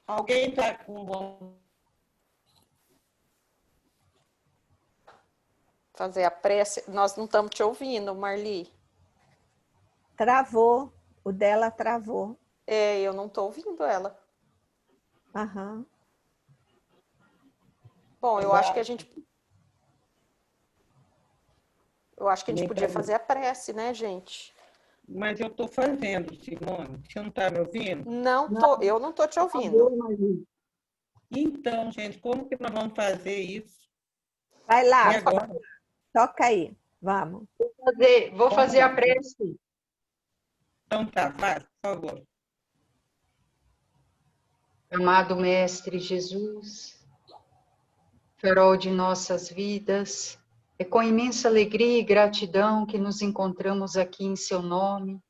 Alguém está com Fazer a prece. Nós não estamos te ouvindo, Marli. Travou, o dela travou. Eu não estou ouvindo ela. Aham. Bom, eu acho que a gente podia fazer a prece, né, gente? Mas eu estou fazendo, Simone. Você não está me ouvindo? Eu não estou te ouvindo. Então, gente, como que nós vamos fazer isso? Vai E lá, agora? toca aí, vamos. Vou fazer a prece. Então tá, vai, por favor. Amado Mestre Jesus, farol de nossas vidas, é com imensa alegria e gratidão que nos encontramos aqui em seu nome,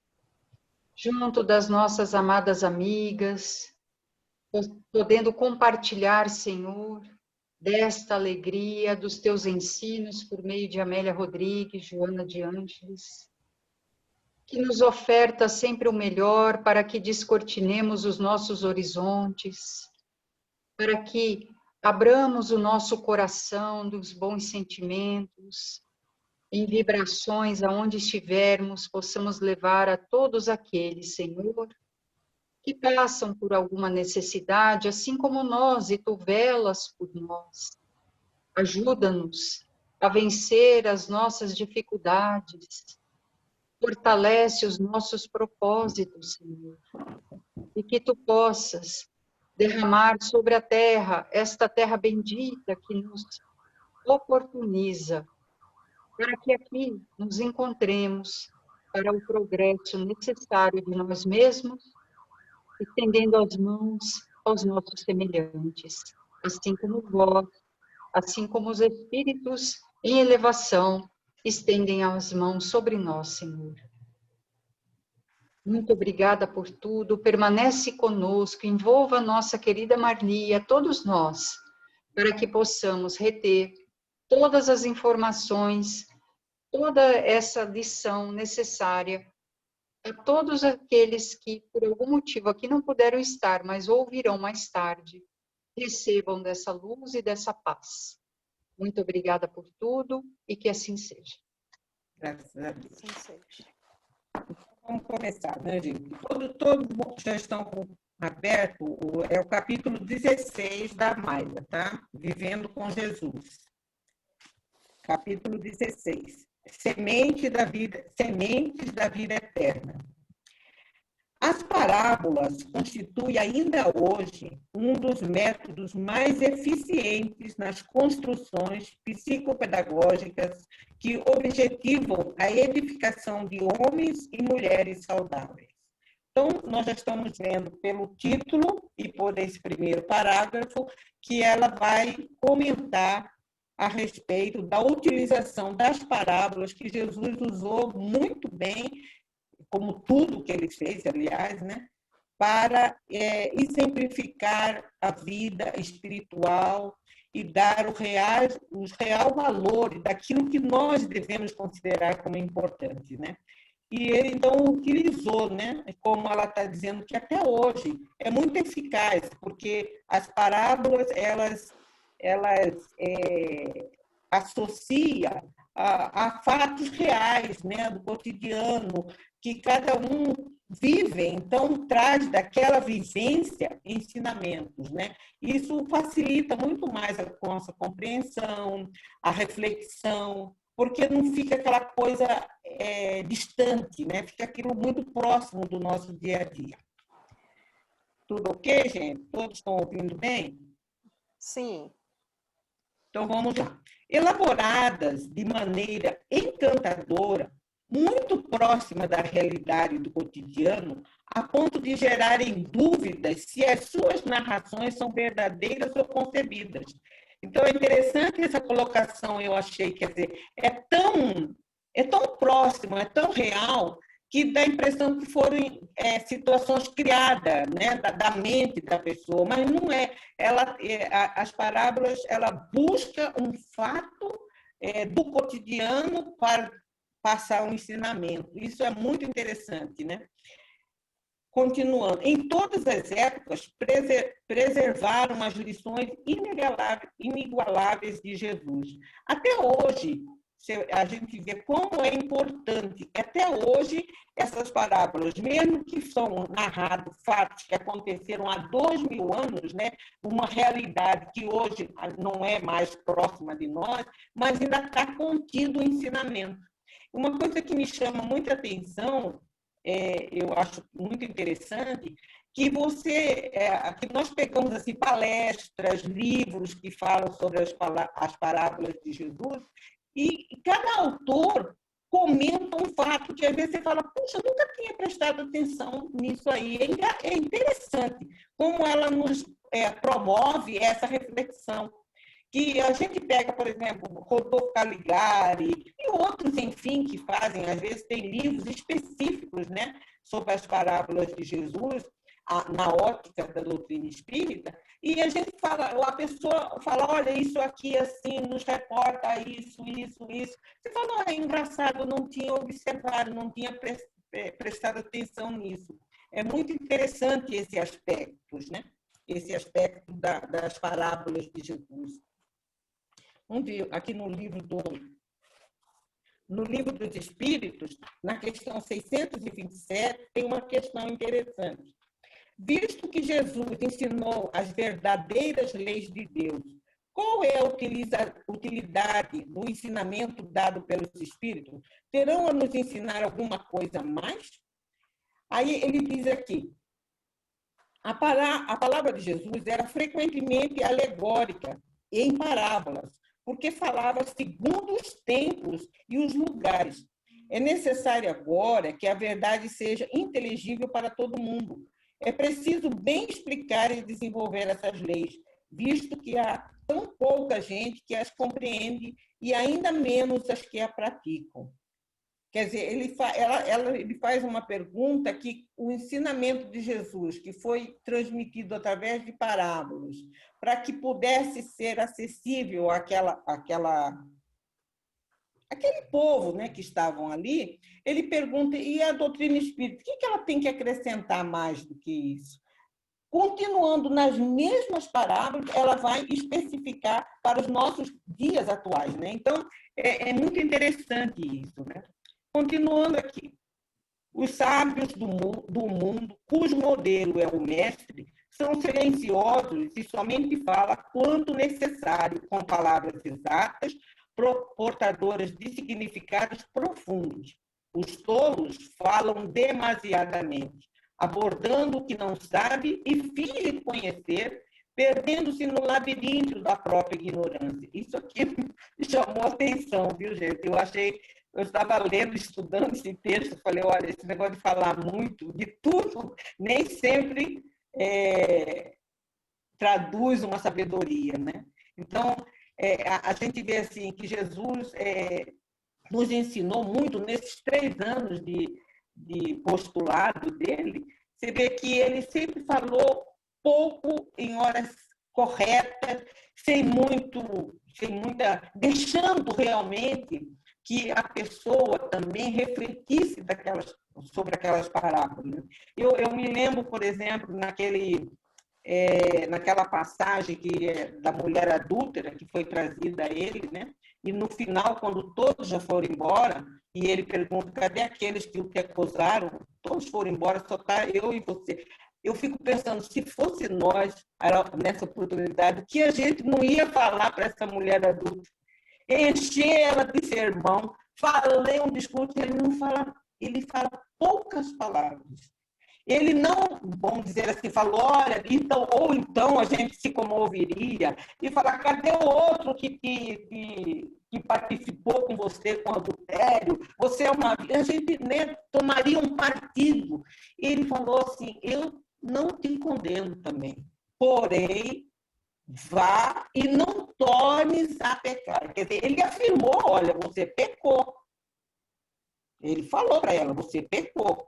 junto das nossas amadas amigas, podendo compartilhar, Senhor, desta alegria, dos teus ensinos por meio de Amélia Rodrigues, Joana de Ângeles, que nos oferta sempre o melhor para que descortinemos os nossos horizontes, para que abramos o nosso coração dos bons sentimentos, em vibrações aonde estivermos, possamos levar a todos aqueles, Senhor, que passam por alguma necessidade, assim como nós, e tu velas por nós. Ajuda-nos a vencer as nossas dificuldades, fortalece os nossos propósitos, Senhor, e que tu possas derramar sobre a terra, esta terra bendita que nos oportuniza, para que aqui nos encontremos para o progresso necessário de nós mesmos, estendendo as mãos aos nossos semelhantes, assim como vós, assim como os espíritos em elevação estendem as mãos sobre nós, Senhor. Muito obrigada por tudo, permanece conosco, envolva a nossa querida Marli, a todos nós, para que possamos reter todas as informações, toda essa lição necessária a todos aqueles que, por algum motivo, aqui não puderam estar, mas ouvirão mais tarde, recebam dessa luz e dessa paz. Muito obrigada por tudo e que assim seja. Graças a Deus. Assim seja. Vamos começar, né, gente? Todos já estão aberto, é o capítulo 16 da Maia, tá? Vivendo com Jesus. Capítulo 16. Sementes da vida eterna. As parábolas constituem ainda hoje um dos métodos mais eficientes nas construções psicopedagógicas que objetivam a edificação de homens e mulheres saudáveis. Então, nós já estamos vendo pelo título e por esse primeiro parágrafo que ela vai comentar a respeito da utilização das parábolas que Jesus usou muito bem, como tudo que ele fez, aliás, né, para exemplificar a vida espiritual e dar o real valor daquilo que nós devemos considerar como importante, né? E ele, então, utilizou, né, como ela está dizendo, que até hoje é muito eficaz, porque as parábolas, elas associam a fatos reais, né, do cotidiano, que cada um vive, então traz daquela vivência ensinamentos, né? Isso facilita muito mais a nossa compreensão, a reflexão, porque não fica aquela coisa distante, né? Fica aquilo muito próximo do nosso dia a dia. Tudo ok, gente? Todos estão ouvindo bem? Sim. Então, vamos lá. Elaboradas de maneira encantadora, muito próxima da realidade do cotidiano, a ponto de gerarem dúvidas se as suas narrações são verdadeiras ou concebidas. Então, é interessante essa colocação, eu achei, quer dizer, é tão próximo, é tão real, que dá a impressão que foram situações criadas, né, da mente da pessoa, mas não é. As parábolas, ela busca um fato do cotidiano para passar um ensinamento. Isso é muito interessante, né? Continuando, em todas as épocas, preservaram as lições inigualáveis de Jesus. Até hoje, a gente vê como é importante, até hoje, essas parábolas, mesmo que são narrados fatos que aconteceram há 2000 anos, né, uma realidade que hoje não é mais próxima de nós, mas ainda está contido o ensinamento. Uma coisa que me chama muita atenção, eu acho muito interessante, que que nós pegamos assim, palestras, livros que falam sobre as parábolas de Jesus, e cada autor comenta um fato que às vezes você fala, puxa, eu nunca tinha prestado atenção nisso aí. É interessante como ela nos promove essa reflexão. Que a gente pega, por exemplo, Rodolfo Caligari e outros, enfim, que fazem, às vezes tem livros específicos, né, sobre as parábolas de Jesus, na ótica da doutrina espírita, e a gente fala, a pessoa fala, olha, isso aqui assim, nos reporta isso. Você fala, é engraçado, eu não tinha observado, não tinha prestado atenção nisso. É muito interessante esse aspecto, né? Esse aspecto das parábolas de Jesus. Vamos ver aqui no livro dos Espíritos, na questão 627, tem uma questão interessante. Visto que Jesus ensinou as verdadeiras leis de Deus, qual é a utilidade do ensinamento dado pelos Espíritos? Terão a nos ensinar alguma coisa a mais? Aí ele diz aqui, a palavra de Jesus era frequentemente alegórica e em parábolas, porque falava segundo os tempos e os lugares. É necessário agora que a verdade seja inteligível para todo mundo. É preciso bem explicar e desenvolver essas leis, visto que há tão pouca gente que as compreende e ainda menos as que a praticam. Quer dizer, ele faz uma pergunta que o ensinamento de Jesus, que foi transmitido através de parábolas, para que pudesse ser acessível aquele povo, né, que estavam ali, ele pergunta, e a doutrina espírita, o que ela tem que acrescentar mais do que isso? Continuando nas mesmas parábolas, ela vai especificar para os nossos dias atuais, né? Então, é muito interessante isso, né? Continuando aqui, os sábios do mundo, cujo modelo é o mestre, são silenciosos e somente falam quanto necessário, com palavras exatas, portadoras de significados profundos. Os tolos falam demasiadamente, abordando o que não sabe e finge conhecer, perdendo-se no labirinto da própria ignorância. Isso aqui me chamou a atenção, viu, gente? Eu estava lendo, estudando esse texto, falei, olha, esse negócio de falar muito, de tudo, nem sempre traduz uma sabedoria, né? Então, a gente vê assim que Jesus nos ensinou muito nesses 3 anos de postulado dele. Você vê que ele sempre falou pouco em horas corretas, deixando realmente que a pessoa também refletisse sobre aquelas parábolas. Eu me lembro, por exemplo, naquela passagem da mulher adúltera que foi trazida a ele, né? E no final, quando todos já foram embora, e ele pergunta, cadê aqueles que o te acusaram? Todos foram embora, só está eu e você. Eu fico pensando, se fosse nós, nessa oportunidade, que a gente não ia falar para essa mulher adúltera, encher ela de sermão, falei um discurso, ele fala poucas palavras. Ele não, vamos dizer assim, falou, olha, ou então a gente se comoveria e falar, cadê o outro que participou com você com adultério? Você a gente, né, tomaria um partido. Ele falou assim, eu não te condeno também, porém, vá e não tornes a pecar. Quer dizer, ele afirmou, olha, você pecou. Ele falou para ela, você pecou.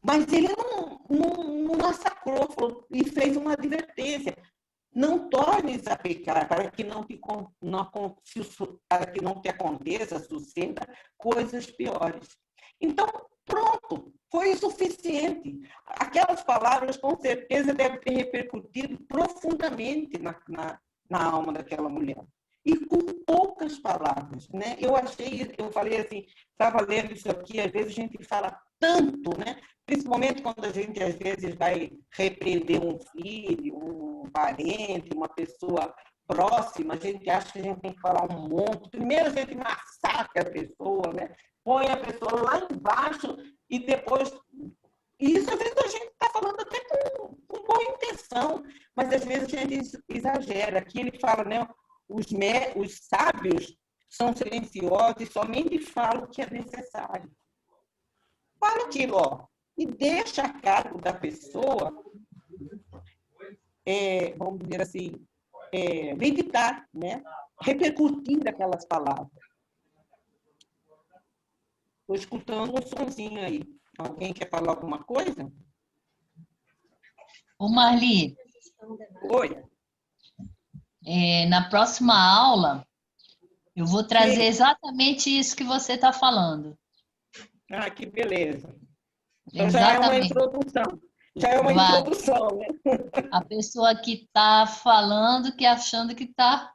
Mas ele não massacrou e fez uma advertência. Não tornes a pecar para que não te aconteça, suceda coisas piores. Então, Pronto, foi o suficiente. Aquelas palavras, com certeza, devem ter repercutido profundamente na alma daquela mulher. E com poucas palavras, né? Eu falei assim, estava lendo isso aqui, às vezes a gente fala tanto, né? Principalmente quando a gente, às vezes, vai repreender um filho, um parente, uma pessoa próxima, a gente acha que a gente tem que falar um monte. Primeiro a gente massacra a pessoa, né? Põe a pessoa lá embaixo e depois... E isso, às vezes, a gente está falando até com boa intenção, mas, às vezes, a gente exagera. Aqui ele fala, né? Os sábios são silenciosos e somente falam o que é necessário. Fala aquilo, ó, e deixa a cargo da pessoa, vamos dizer assim, meditar, né? Repercutir aquelas palavras. Estou escutando um sonzinho aí. Alguém quer falar alguma coisa? Ô Marli, Oi. na próxima aula, eu vou trazer Sim. exatamente isso que você está falando. Ah, que beleza. Então já é uma Exatamente. introdução. Já é uma Vai. introdução, né? A pessoa que está falando, que achando que tá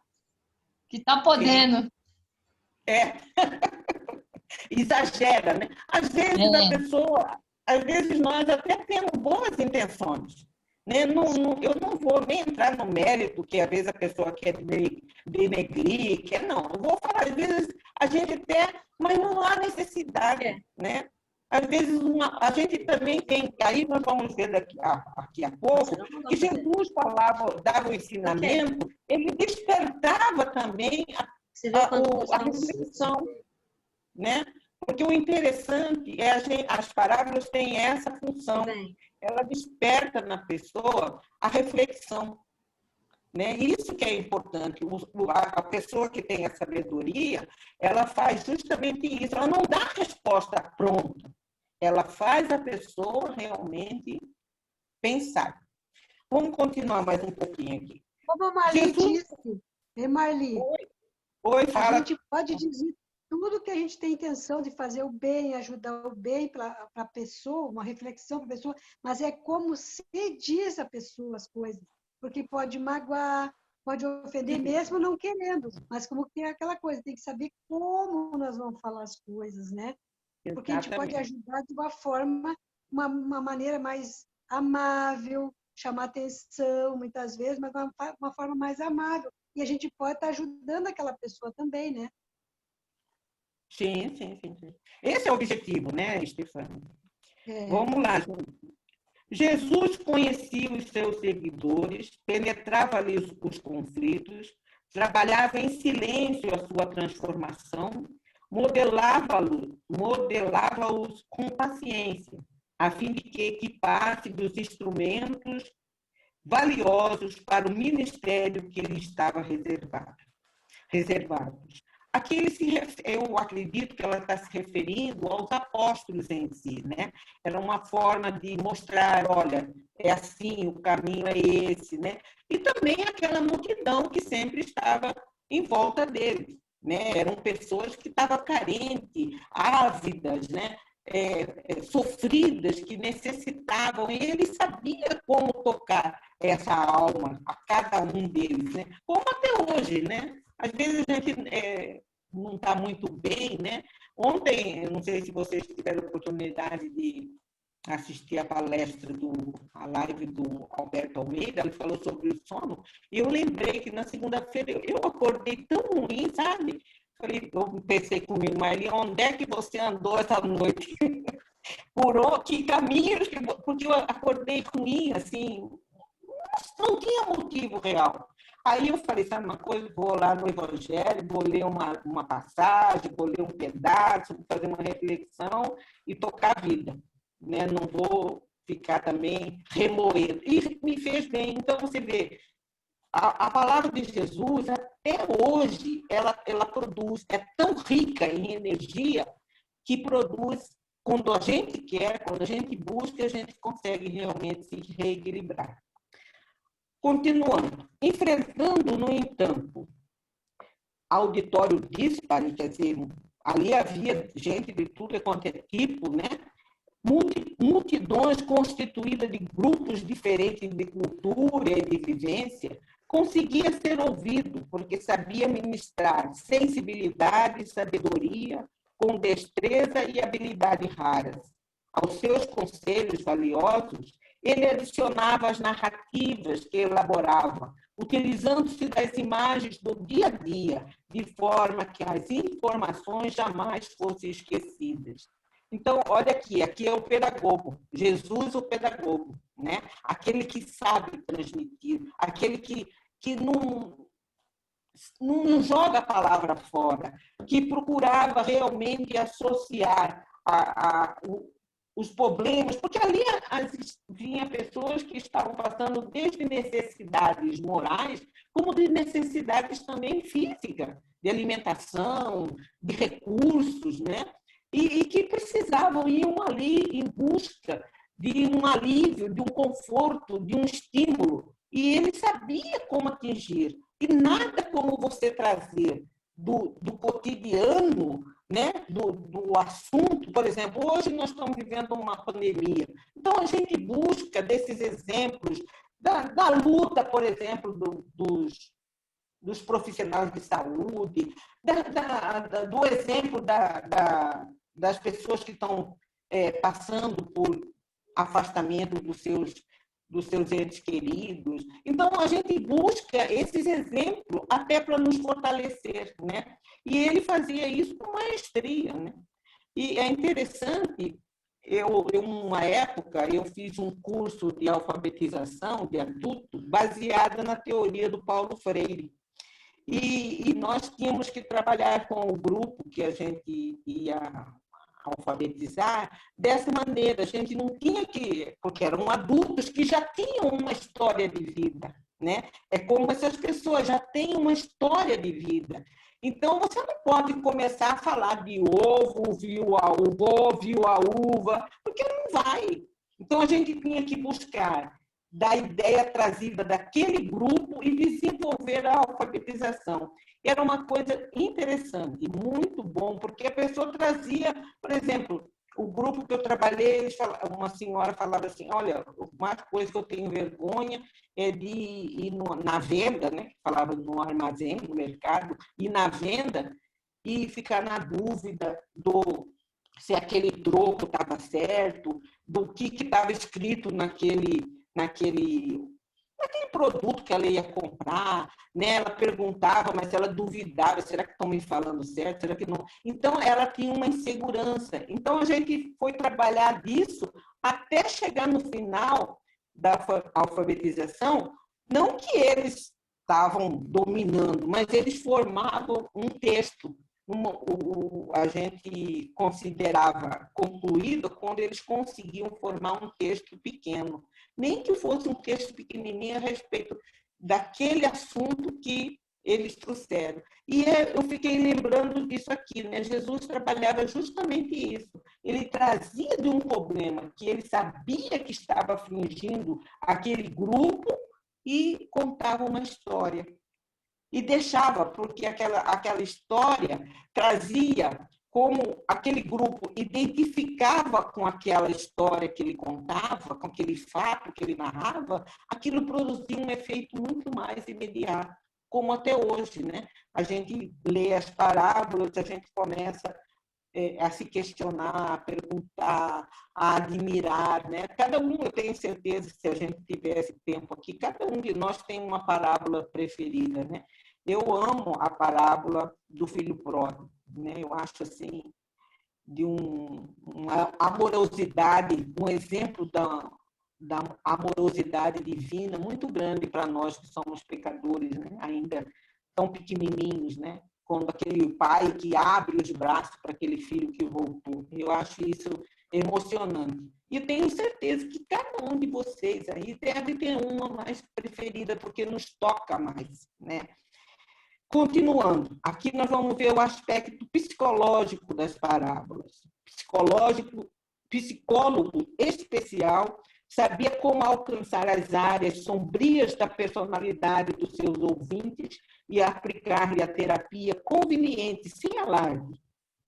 podendo. Exagera, né? Às vezes nós até temos boas intenções, né? Eu não vou nem entrar no mérito que às vezes a pessoa quer denegrir, não. Eu vou falar, às vezes a gente até, mas não há necessidade, né? Às vezes a gente também tem, aí nós vamos ver daqui a pouco, que Jesus dava o ensinamento, ele despertava também a reflexão, né? Porque o interessante é as parábolas têm essa função. Ela desperta na pessoa a reflexão, né? Isso que é importante. A pessoa que tem a sabedoria, ela faz justamente isso. Ela não dá a resposta pronta. Ela faz a pessoa realmente pensar. Vamos continuar mais um pouquinho aqui. Como a Marli disse, Marli, Oi, fala. a gente pode dizer tudo que a gente tem intenção de fazer o bem, ajudar o bem para a pessoa, uma reflexão para a pessoa, mas é como se diz a pessoa as coisas, porque pode magoar, pode ofender, mesmo não querendo, mas como que é aquela coisa, tem que saber como nós vamos falar as coisas, né? Porque a gente pode ajudar de uma forma, uma maneira mais amável, chamar atenção, muitas vezes, mas uma forma mais amável. E a gente pode estar ajudando aquela pessoa também, né? Sim. Esse é o objetivo, né, Stefania? Vamos lá. Jesus conhecia os seus seguidores, penetrava-lhes os conflitos, trabalhava em silêncio a sua transformação, modelava-os com paciência, a fim de que equipasse dos instrumentos valiosos para o ministério que lhe estava reservados. Aqui eu acredito que ela está se referindo aos apóstolos em si, né? Era uma forma de mostrar, olha, é assim, o caminho é esse, né? E também aquela multidão que sempre estava em volta dele, né? Eram pessoas que estavam carentes, ávidas, né? Sofridas, que necessitavam, e ele sabia como tocar essa alma a cada um deles, né? Como até hoje, né? Às vezes a gente não está muito bem, né? Ontem, não sei se vocês tiveram oportunidade de assistir a palestra, a live do Alberto Almeida, ele falou sobre o sono, e eu lembrei que na segunda-feira eu acordei tão ruim, sabe? Eu pensei comigo, Marli, onde é que você andou essa noite? Que caminhos? Porque eu acordei ruim, assim, não tinha motivo real. Aí eu falei, sabe uma coisa? Vou lá no Evangelho, vou ler uma passagem, vou ler um pedaço, vou fazer uma reflexão e tocar a vida, né? Não vou ficar também remoendo. E me fez bem. Então, você vê, a palavra de Jesus, até hoje, ela produz, é tão rica em energia que produz, quando a gente quer, quando a gente busca, a gente consegue realmente se reequilibrar. Continuando, enfrentando, no entanto, auditório disparo, quer dizer, ali havia gente de tudo quanto é tipo, né? multidões constituídas de grupos diferentes de cultura e de vivência, conseguia ser ouvido, porque sabia ministrar sensibilidade e sabedoria com destreza e habilidade raras. Aos seus conselhos valiosos, ele adicionava as narrativas que elaborava, utilizando-se das imagens do dia a dia, de forma que as informações jamais fossem esquecidas. Então, olha aqui é o pedagogo, Jesus o pedagogo, né? Aquele que sabe transmitir, aquele que não joga a palavra fora, que procurava realmente associar os problemas, porque ali vinha pessoas que estavam passando desde necessidades morais, como de necessidades também físicas, de alimentação, de recursos, né? E que precisavam, iam ali em busca de um alívio, de um conforto, de um estímulo. E ele sabia como atingir. E nada como você trazer do cotidiano, né? do assunto. Por exemplo, hoje nós estamos vivendo uma pandemia. Então, a gente busca desses exemplos da luta, por exemplo, dos profissionais de saúde, do exemplo das pessoas que estão passando por afastamento dos seus entes queridos. Então, a gente busca esses exemplos até para nos fortalecer, né? E ele fazia isso com maestria, né? E é interessante, uma época, eu fiz um curso de alfabetização de adultos baseada na teoria do Paulo Freire. E nós tínhamos que trabalhar com o grupo que a gente ia alfabetizar dessa maneira. A gente não tinha que, porque eram adultos que já tinham uma história de vida, né? É como se as pessoas já têm uma história de vida. Então, você não pode começar a falar de ovo, viu a uva, porque não vai. Então, a gente tinha que buscar da ideia trazida daquele grupo e desenvolver a alfabetização. Era uma coisa interessante, muito bom, porque a pessoa trazia, por exemplo, o grupo que eu trabalhei, uma senhora falava assim, olha, uma coisa que eu tenho vergonha é de ir na venda, né? Falava no armazém, no mercado, ir na venda e ficar na dúvida se aquele troco estava certo, do que estava escrito naquele produto que ela ia comprar, né? Ela perguntava, mas ela duvidava, será que estão me falando certo? Será que não? Então, ela tinha uma insegurança. Então, a gente foi trabalhar disso até chegar no final da alfabetização, não que eles estavam dominando, mas eles formavam um texto. A gente considerava concluído quando eles conseguiam formar um texto pequeno, nem que fosse um texto pequenininho a respeito daquele assunto que eles trouxeram. E eu fiquei lembrando disso aqui, né? Jesus trabalhava justamente isso. Ele trazia de um problema que ele sabia que estava afligindo aquele grupo e contava uma história. E deixava, porque aquela história trazia, como aquele grupo identificava com aquela história que ele contava, com aquele fato que ele narrava, aquilo produzia um efeito muito mais imediato, como até hoje, né? A gente lê as parábolas, a gente começa a se questionar, a perguntar, a admirar, né? Cada um, eu tenho certeza, se a gente tivesse tempo aqui, cada um de nós tem uma parábola preferida, né? Eu amo a parábola do filho pródigo, né? Eu acho assim de uma amorosidade, um exemplo da amorosidade divina muito grande para nós que somos pecadores, né? Ainda tão pequenininhos, né? Quando aquele pai que abre os braços para aquele filho que voltou. Eu acho isso emocionante. E eu tenho certeza que cada um de vocês aí deve ter uma mais preferida, porque nos toca mais, né? Continuando, aqui nós vamos ver o aspecto psicológico das parábolas. Psicólogo especial, sabia como alcançar as áreas sombrias da personalidade dos seus ouvintes e aplicar-lhe a terapia conveniente, sem alarde.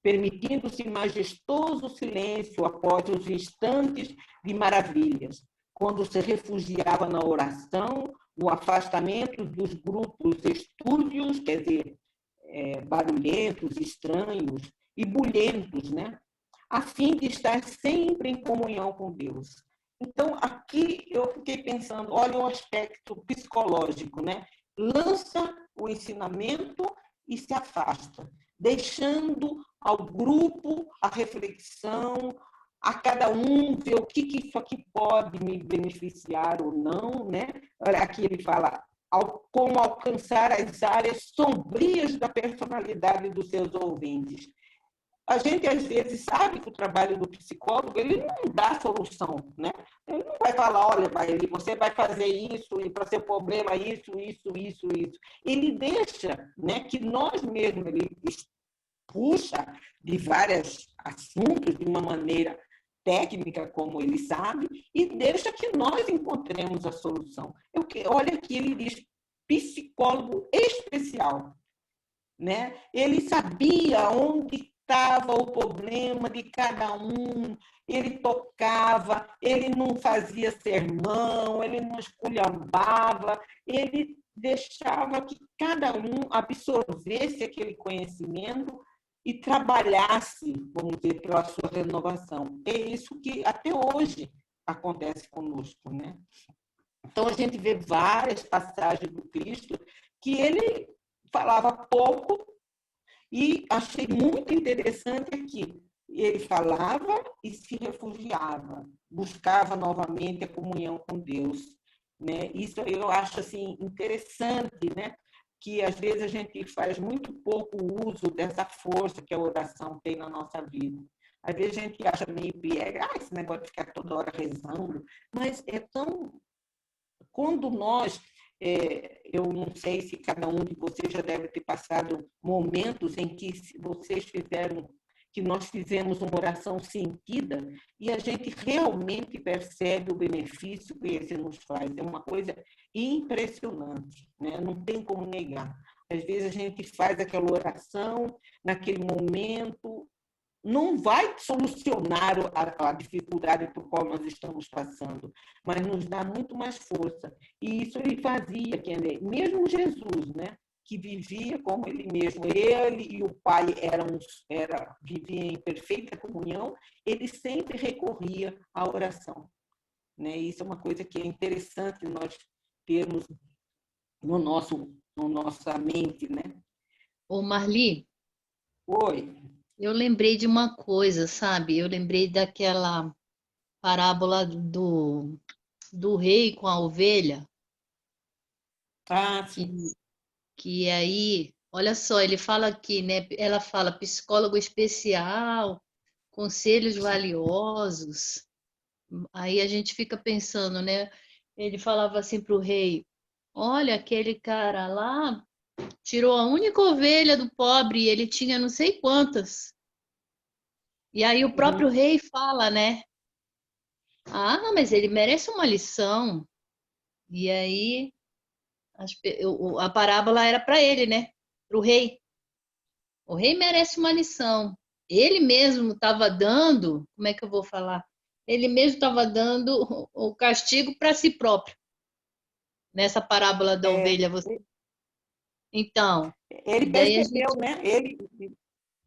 permitindo-se majestoso silêncio após os instantes de maravilhas, quando se refugiava na oração, no afastamento dos grupos estúrdios, quer dizer, barulhentos, estranhos e bulhentos, né? A fim de estar sempre em comunhão com Deus. Então, aqui eu fiquei pensando, olha o aspecto psicológico, né? Lança o ensinamento e se afasta, deixando ao grupo a reflexão, a cada um ver o que isso aqui pode me beneficiar ou não, né? Olha, aqui ele fala como alcançar as áreas sombrias da personalidade dos seus ouvintes. A gente, às vezes, sabe que o trabalho do psicólogo ele não dá solução, né? Ele não vai falar, olha, você vai fazer isso, e para seu problema isso. Ele deixa, né, que nós mesmos, ele puxa de vários assuntos de uma maneira técnica, como ele sabe, e deixa que nós encontremos a solução. Olha aqui, ele diz psicólogo especial, né? Ele sabia onde estava o problema de cada um, ele tocava, ele não fazia sermão, ele não esculhambava, ele deixava que cada um absorvesse aquele conhecimento e trabalhasse, vamos dizer, pela sua renovação. É isso que até hoje acontece conosco, né? Então, a gente vê várias passagens do Cristo que ele falava pouco e achei muito interessante aqui. Ele falava e se refugiava, buscava novamente a comunhão com Deus, né? Isso eu acho assim interessante, né? Que às vezes a gente faz muito pouco uso dessa força que a oração tem na nossa vida. Às vezes a gente acha meio piega, esse negócio de ficar toda hora rezando, mas é tão... Quando nós, eu não sei se cada um de vocês já deve ter passado momentos em que nós fizemos uma oração sentida e a gente realmente percebe o benefício que esse nos faz. É uma coisa impressionante, né? Não tem como negar. Às vezes a gente faz aquela oração naquele momento, não vai solucionar a dificuldade por qual nós estamos passando, mas nos dá muito mais força. E isso ele fazia, mesmo Jesus, né? Que vivia como ele mesmo, ele e o Pai viviam em perfeita comunhão, ele sempre recorria à oração, né? Isso é uma coisa que é interessante nós termos no nossa mente, né? Ô, Marli, Oi. eu lembrei de uma coisa, sabe? Eu lembrei daquela parábola do rei com a ovelha, Ah, sim. que aí, olha só, ele fala aqui, né? Ela fala psicólogo especial, conselhos valiosos. Aí a gente fica pensando, né? Ele falava assim para o rei: olha, aquele cara lá tirou a única ovelha do pobre e ele tinha não sei quantas. E aí o próprio rei fala, né? Ah, mas ele merece uma lição. E aí a parábola era para ele, né? Para o rei. O rei merece uma lição. Ele mesmo estava dando, como é que eu vou falar? Ele mesmo estava dando o castigo para si próprio. Nessa parábola da ovelha. Então, ele daí percebeu, né?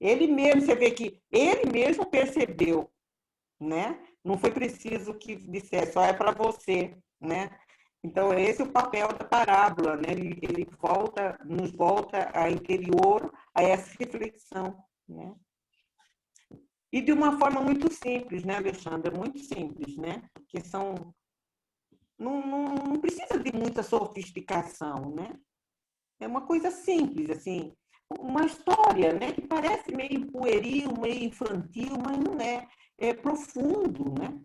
Ele mesmo, você vê que ele mesmo percebeu, né? Não foi preciso que dissesse, só é para você, né? Então, esse é o papel da parábola, né? Ele nos volta a interior, a essa reflexão, né? E de uma forma muito simples, né, Alexandra? Muito simples, né? Porque não precisa de muita sofisticação, né? É uma coisa simples, assim, uma história, né? Que parece meio pueril, meio infantil, mas não é. É profundo, né?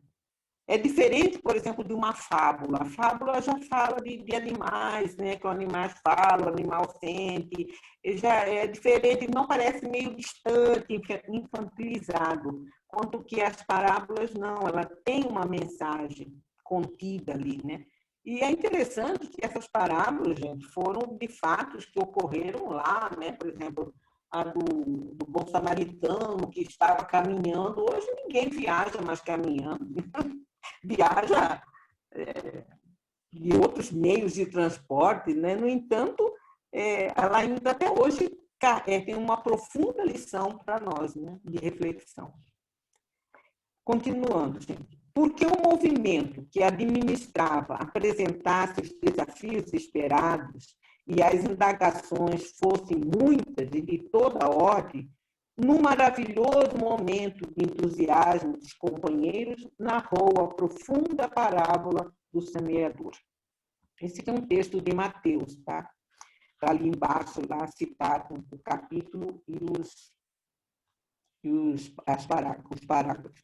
É diferente, por exemplo, de uma fábula. A fábula já fala de animais, né? Que o animal fala, o animal sente. Já é diferente, não parece meio distante, infantilizado. Quanto que as parábolas, não. Ela tem uma mensagem contida ali, né? E é interessante que essas parábolas, gente, foram de fatos que ocorreram lá, né? Por exemplo, a do bom samaritano que estava caminhando. Hoje ninguém viaja mais caminhando, viaja de outros meios de transporte, né? No entanto, ela ainda até hoje tem uma profunda lição para nós, né? De reflexão. Continuando, gente. Porque o movimento que administrava apresentasse os desafios esperados e as indagações fossem muitas e de toda ordem, num maravilhoso momento de entusiasmo dos companheiros, narrou a profunda parábola do semeador. Esse aqui é um texto de Mateus, tá? Está ali embaixo, lá citado o capítulo e os parágrafos.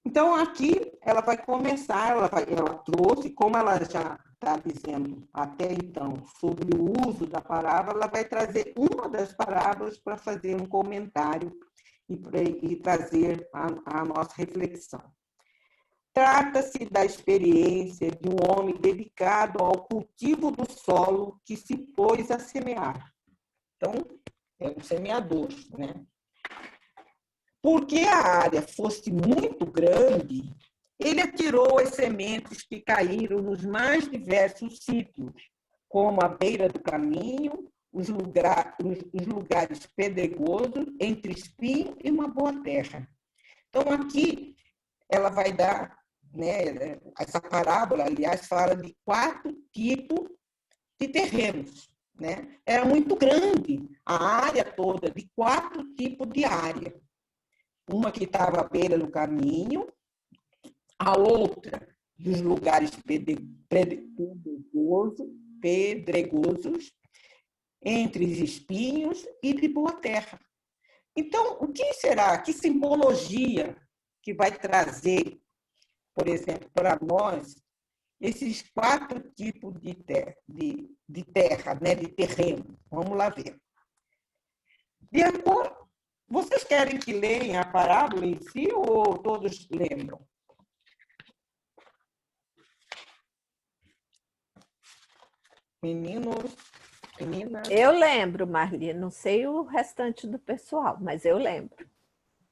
Então, aqui ela vai começar, ela trouxe, como ela já está dizendo até então, sobre o uso da parábola, ela vai trazer uma das parábolas para fazer um comentário e trazer a nossa reflexão. Trata-se da experiência de um homem dedicado ao cultivo do solo que se pôs a semear. Então, é um semeador, né? Porque a área fosse muito grande, ele atirou as sementes que caíram nos mais diversos sítios, como a beira do caminho, os lugares pedregosos, entre espinho e uma boa terra. Então, aqui, ela vai dar, né, essa parábola, aliás, fala de 4 tipos de terrenos, né? Era muito grande a área toda, de 4 tipos de área. Uma que estava à beira do caminho, a outra dos lugares pedregosos, entre os espinhos e de boa terra. Então, o que será? Que simbologia que vai trazer, por exemplo, para nós, esses 4 tipos de terra, né, de terreno? Vamos lá ver. De acordo. Vocês querem que leiam a parábola em si ou todos lembram? Meninos, meninas? Eu lembro, Marli, não sei o restante do pessoal, mas eu lembro.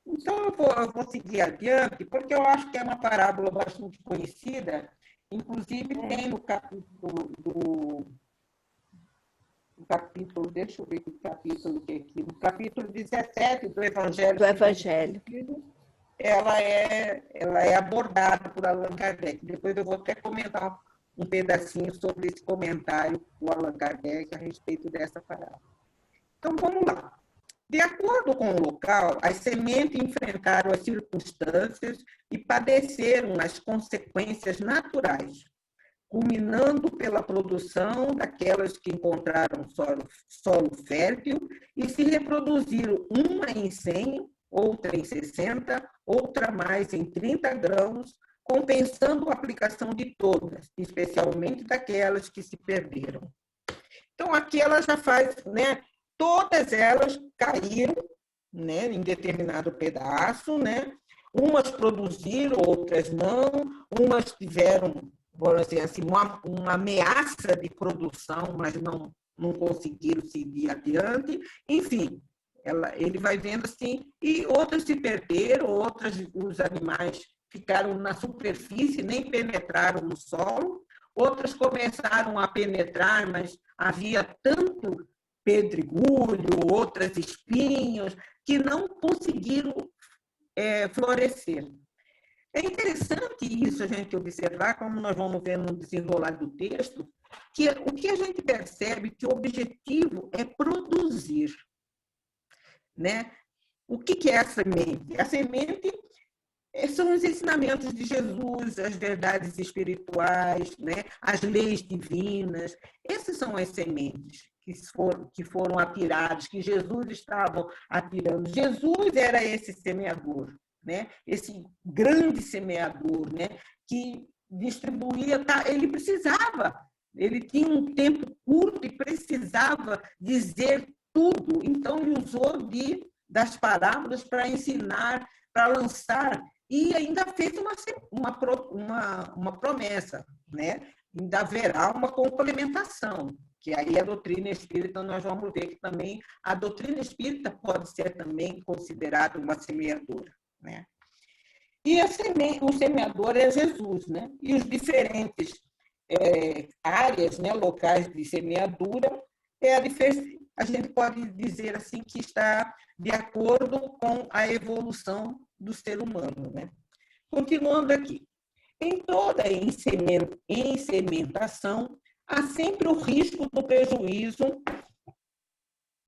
Então, eu vou seguir adiante, porque eu acho que é uma parábola bastante conhecida. Inclusive, tem no capítulo, deixa eu ver que capítulo que é aqui, no capítulo 17 do Evangelho. Do Evangelho. Ela é abordada por Allan Kardec. Depois eu vou até comentar um pedacinho sobre esse comentário do Allan Kardec a respeito dessa parábola. Então, vamos lá. De acordo com o local, as sementes enfrentaram as circunstâncias e padeceram as consequências naturais, culminando pela produção daquelas que encontraram solo fértil e se reproduziram, uma em 100, outra em 60, outra mais em 30 grãos, compensando a aplicação de todas, especialmente daquelas que se perderam. Então, aqui ela já faz, né? Todas elas caíram, né, em determinado pedaço, né? Umas produziram, outras não, umas tiveram, vamos dizer assim, uma ameaça de produção, mas não conseguiram seguir adiante. Enfim, ele vai vendo assim, e outras se perderam, outras, os animais ficaram na superfície, nem penetraram no solo, outras começaram a penetrar, mas havia tanto pedregulho, outras espinhos, que não conseguiram florescer. É interessante isso a gente observar, como nós vamos ver no desenrolar do texto, que o que a gente percebe que o objetivo é produzir, né? O que é a semente? A semente são os ensinamentos de Jesus, as verdades espirituais, né? As leis divinas. Essas são as sementes que foram atiradas, que Jesus estava atirando. Jesus era esse semeador, né? Esse grande semeador, né? Que distribuía, ele tinha um tempo curto e precisava dizer tudo, então ele usou das parábolas para ensinar, para lançar, e ainda fez uma promessa, né? ainda haverá uma complementação, que aí a doutrina espírita, nós vamos ver que também a doutrina espírita pode ser também considerada uma semeadora, né? E o semeador é Jesus, né? E os diferentes áreas, né, locais de semeadura, a gente pode dizer assim que está de acordo com a evolução do ser humano, né? Continuando aqui. Em toda ensementação, há sempre o risco do prejuízo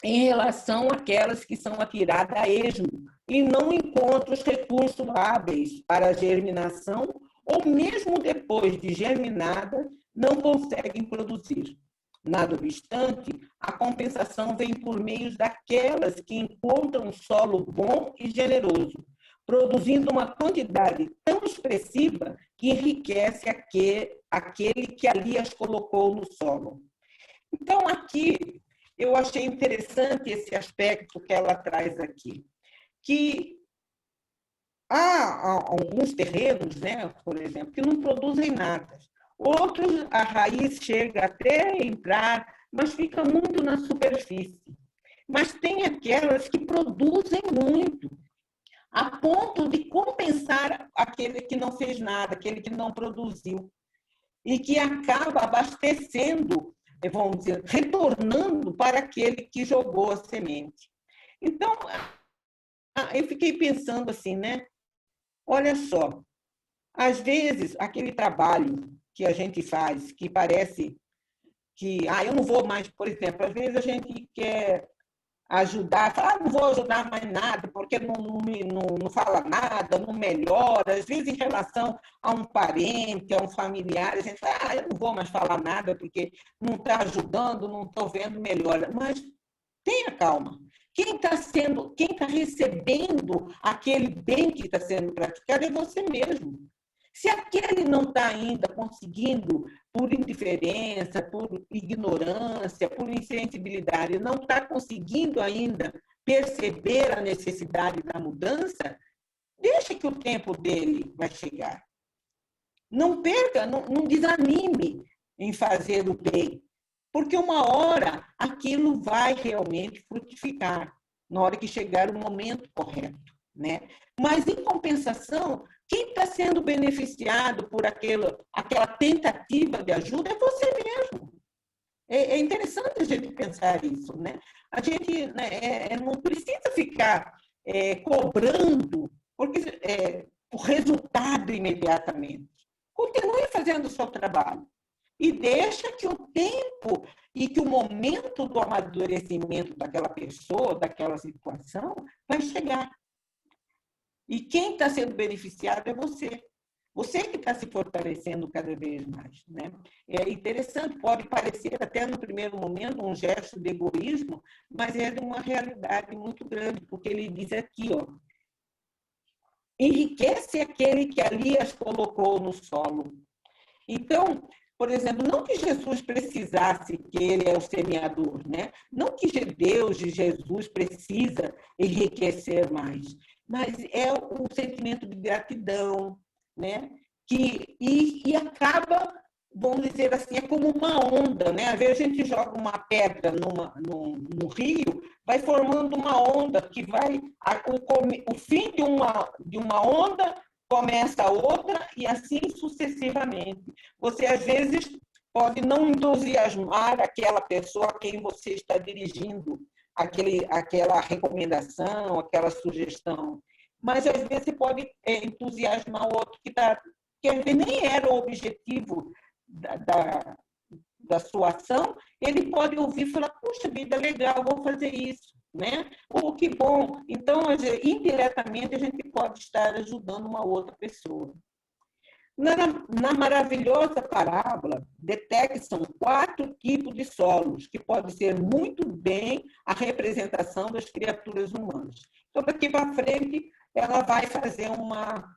em relação àquelas que são atiradas a esmo e não encontram os recursos hábeis para a germinação ou mesmo depois de germinada, não conseguem produzir. Nada obstante, a compensação vem por meio daquelas que encontram um solo bom e generoso, produzindo uma quantidade tão expressiva que enriquece aquele que ali as colocou no solo. Então, aqui, eu achei interessante esse aspecto que ela traz aqui, que há alguns terrenos, né, por exemplo, que não produzem nada. Outros, a raiz chega até a entrar, mas fica muito na superfície. Mas tem aquelas que produzem muito, a ponto de compensar aquele que não fez nada, aquele que não produziu, e que acaba abastecendo, vamos dizer, retornando para aquele que jogou a semente. Então, eu fiquei pensando assim, né? Olha só, às vezes, aquele trabalho que a gente faz, que parece que, eu não vou mais, por exemplo, às vezes a gente quer ajudar, fala, não vou ajudar mais nada, porque não fala nada, não melhora. Às vezes, em relação a um parente, a um familiar, a gente fala, eu não vou mais falar nada, porque não está ajudando, não estou vendo melhora. Mas tenha calma. Quem está recebendo aquele bem que está sendo praticado é você mesmo. Se aquele não está ainda conseguindo, por indiferença, por ignorância, por insensibilidade, não está conseguindo ainda perceber a necessidade da mudança, deixa que o tempo dele vai chegar. Não perca, não desanime em fazer o bem, porque uma hora aquilo vai realmente frutificar, na hora que chegar o momento correto, né? Mas, em compensação, quem está sendo beneficiado por aquela tentativa de ajuda é você mesmo. É interessante a gente pensar isso, né? A gente não precisa ficar cobrando o resultado imediatamente. Continue fazendo o seu trabalho e deixa que o tempo e que o momento do amadurecimento daquela pessoa, daquela situação, vai chegar. E quem está sendo beneficiado é você. Você que está se fortalecendo cada vez mais, né? É interessante, pode parecer até no primeiro momento um gesto de egoísmo, mas é de uma realidade muito grande, porque ele diz aqui, enriquece aquele que ali as colocou no solo. Então, por exemplo, não que Jesus precisasse, que ele é o semeador, né? Não que Deus de Jesus precisa enriquecer mais, mas é o sentimento de gratidão, né? E acaba, vamos dizer assim, é como uma onda, né? Às vezes a gente joga uma pedra no rio, vai formando uma onda que vai... O fim de uma onda começa outra e assim sucessivamente. Você, às vezes, pode não entusiasmar aquela pessoa a quem você está dirigindo aquela recomendação, aquela sugestão, mas, às vezes, você pode entusiasmar o outro que nem era o objetivo da sua ação, ele pode ouvir e falar, puxa vida, legal, vou fazer isso, né? Que bom. Então, indiretamente, a gente pode estar ajudando uma outra pessoa. Na maravilhosa parábola, detectam 4 tipos de solos, que podem ser muito bem a representação das criaturas humanas. Então, daqui para frente, ela vai fazer uma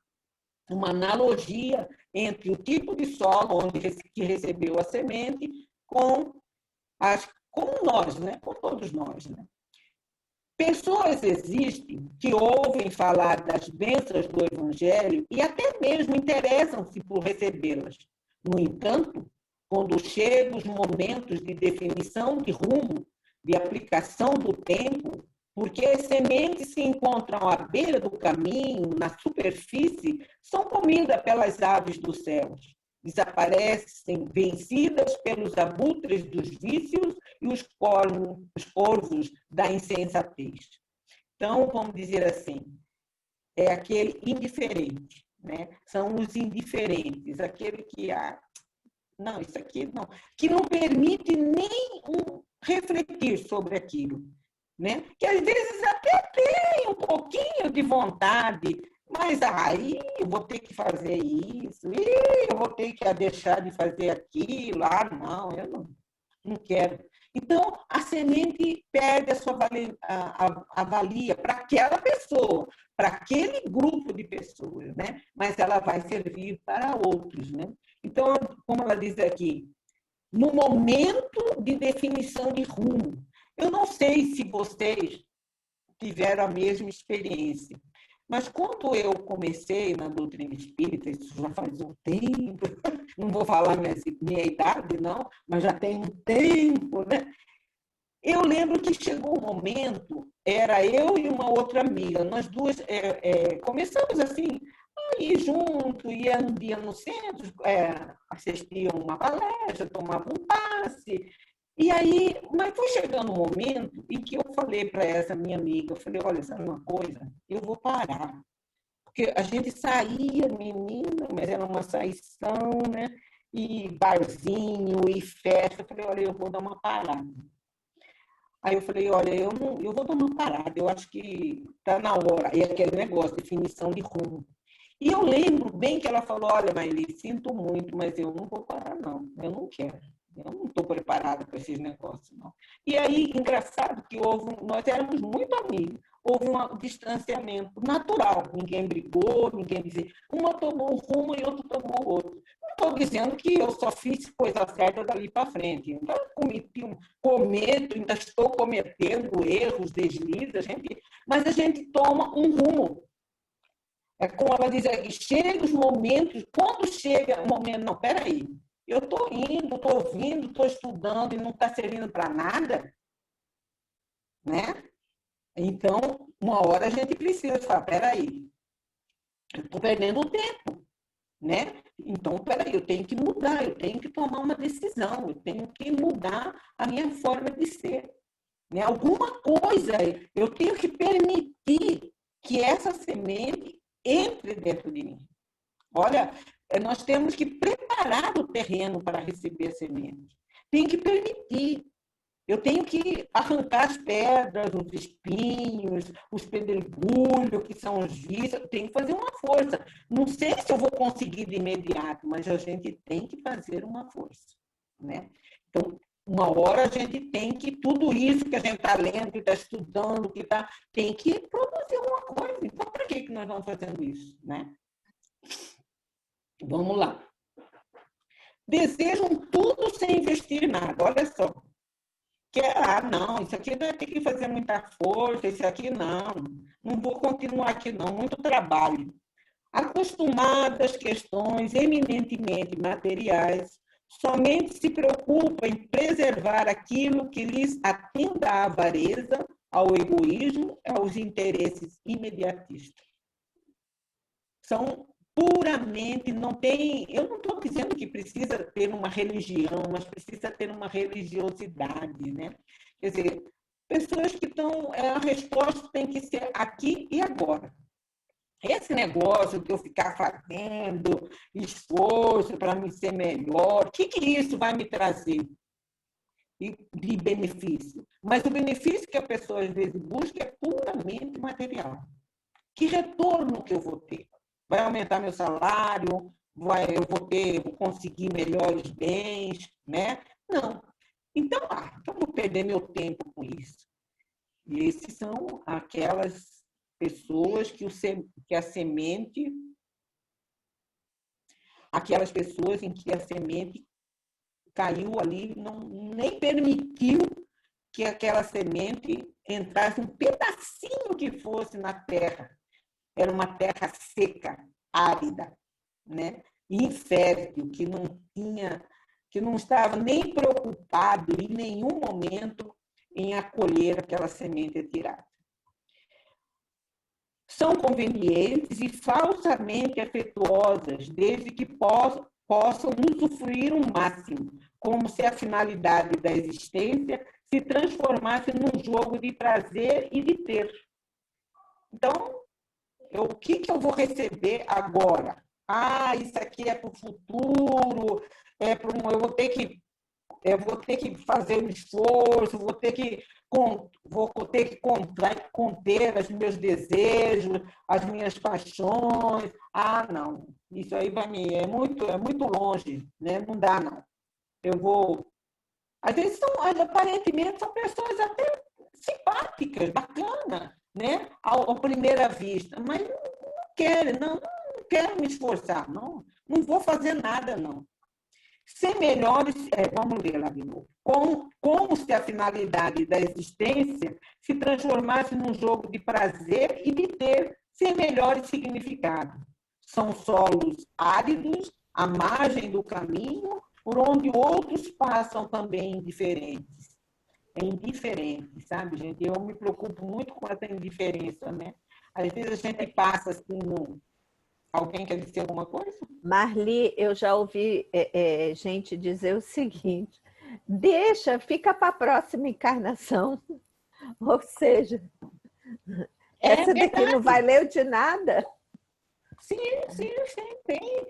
analogia entre o tipo de solo que recebeu a semente com nós, né? Com todos nós, né? Pessoas existem que ouvem falar das bênçãos do Evangelho e até mesmo interessam-se por recebê-las. No entanto, quando chegam os momentos de definição de rumo, de aplicação do tempo, porque as sementes se encontram à beira do caminho, na superfície, são comidas pelas aves dos céus, desaparecem vencidas pelos abutres dos vícios e os corvos da insensatez. Então, vamos dizer assim, é aquele indiferente, né? São os indiferentes, aquele que não, isso aqui não, que não permite nem refletir sobre aquilo, né? Que às vezes até tem um pouquinho de vontade, mas aí eu vou ter que fazer isso, eu vou ter que deixar de fazer aquilo, não, eu não quero. Então, a semente perde a sua valia para aquela pessoa, para aquele grupo de pessoas, né? Mas ela vai servir para outros, né? Então, como ela diz aqui, no momento de definição de rumo, eu não sei se vocês tiveram a mesma experiência, mas quando eu comecei na doutrina espírita, isso já faz um tempo, não vou falar minha idade, não, mas já tem um tempo, né? Eu lembro que chegou um momento, era eu e uma outra amiga, nós duas começamos assim, a ir junto, ia um dia no centro, assistia uma palestra, tomava um passe, e aí, mas foi chegando um momento em que eu falei para essa minha amiga, eu falei, olha, sabe uma coisa? Eu vou parar. Porque a gente saía, menina, mas era uma saição, né? E barzinho, e festa. Eu falei, olha, eu vou dar uma parada. Aí eu falei, olha, eu vou dar uma parada, eu acho que está na hora. E aquele negócio, definição de rumo. E eu lembro bem que ela falou, olha, Maeli, sinto muito, mas eu não vou parar, não. Eu não quero. Eu não estou preparada para esses negócios, não. E aí, engraçado que nós éramos muito amigos, houve um distanciamento natural. Ninguém brigou, ninguém dizia, uma tomou um rumo e outro tomou outro. Não estou dizendo que eu só fiz coisa certa dali para frente. Então, ainda estou cometendo erros, deslizes, mas a gente toma um rumo. É como ela diz aqui, chega os momentos, quando chega o momento, não, peraí, eu estou indo, estou ouvindo, estou estudando e não está servindo para nada, né? Então, uma hora a gente precisa falar, peraí, eu estou perdendo o tempo, né? Então, peraí, eu tenho que mudar, eu tenho que tomar uma decisão, eu tenho que mudar a minha forma de ser. Né? Alguma coisa, eu tenho que permitir que essa semente entre dentro de mim. Olha, nós temos que preparar o terreno para receber a semente. Tem que permitir. Eu tenho que arrancar as pedras, os espinhos, os pedregulhos, que são os vícios. Eu tenho que fazer uma força. Não sei se eu vou conseguir de imediato, mas a gente tem que fazer uma força. Né? Então, uma hora a gente tem que, tudo isso que a gente está lendo, que está estudando, tem que produzir uma coisa. Então, para que nós estamos fazendo isso? Né? Vamos lá. Desejam tudo sem investir nada. Olha só. Não, isso aqui vai ter que fazer muita força, isso aqui não vou continuar aqui não, muito trabalho. Acostumadas às questões eminentemente materiais, somente se preocupam em preservar aquilo que lhes atenda à avareza, ao egoísmo, aos interesses imediatistas. São puramente, eu não estou dizendo que precisa ter uma religião, mas precisa ter uma religiosidade, né? Quer dizer, pessoas que estão, a resposta tem que ser aqui e agora. Esse negócio de eu ficar fazendo esforço para me ser melhor, o que isso vai me trazer de benefício? Mas o benefício que a pessoa às vezes busca é puramente material. Que retorno que eu vou ter? Vai aumentar meu salário? Eu vou conseguir melhores bens? Né? Não. Então, eu vou perder meu tempo com isso. E esses são aquelas pessoas que a semente, aquelas pessoas em que a semente caiu ali, nem permitiu que aquela semente entrasse um pedacinho que fosse na terra. Era uma terra seca, árida, né? Infértil, que não tinha que não estava nem preocupado em nenhum momento em acolher aquela semente atirada. São convenientes e falsamente afetuosas, desde que possam usufruir o máximo, como se a finalidade da existência se transformasse num jogo de prazer e de ter. Então, o que eu vou receber agora? Isso aqui é para o futuro, eu vou ter que fazer um esforço, vou ter que conter os meus desejos, as minhas paixões. Não, isso aí para mim é muito longe, né? Não dá, não. Às vezes, aparentemente, são pessoas até simpáticas, bacanas, né? À primeira vista, mas não quero me esforçar, não vou fazer nada, não. Ser melhores, vamos ler lá de novo, como se a finalidade da existência se transformasse num jogo de prazer e de ter sem melhores significado. São solos áridos, à margem do caminho, por onde outros passam também indiferentes. É indiferente, sabe, gente? Eu me preocupo muito com essa indiferença, né? Às vezes a gente passa assim, alguém quer dizer alguma coisa? Marli, eu já ouvi gente dizer o seguinte: fica para a próxima encarnação. Ou seja, essa daqui não vai ler de nada. Sim, tem.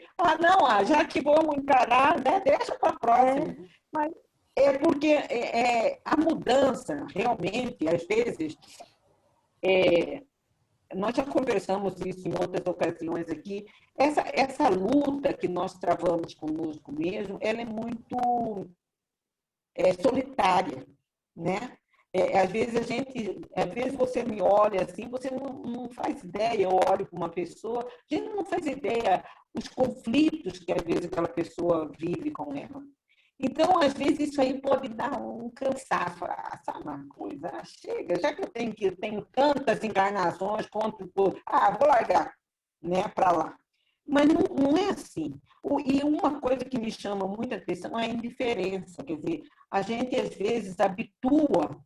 Já que vamos encarar, né, deixa para a próxima. Mas... porque a mudança, realmente, às vezes, nós já conversamos isso em outras ocasiões aqui, essa luta que nós travamos conosco mesmo, ela é muito solitária, né? Às vezes você me olha assim, você não faz ideia, eu olho para uma pessoa, a gente não faz ideia os conflitos que às vezes aquela pessoa vive com ela. Então, às vezes, isso aí pode dar um cansaço. Sabe uma coisa? Chega, já que eu tenho tantas encarnações, vou largar, né, para lá. Mas não é assim. E uma coisa que me chama muita atenção é a indiferença. Quer dizer, a gente, às vezes, habitua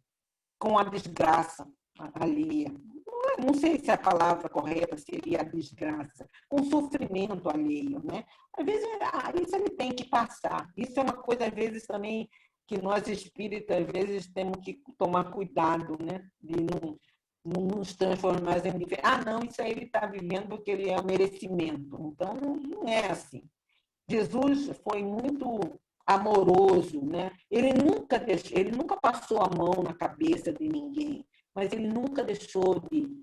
com a desgraça alheia. Não sei se a palavra correta seria a desgraça, com sofrimento alheio, né? Às vezes, isso ele tem que passar. Isso é uma coisa, às vezes, também que nós espíritas, às vezes, temos que tomar cuidado, né? De não nos transformar em diferente. Não, isso aí ele está vivendo porque ele é um merecimento. Então, não é assim. Jesus foi muito amoroso, né? Ele nunca passou a mão na cabeça de ninguém, mas ele nunca deixou de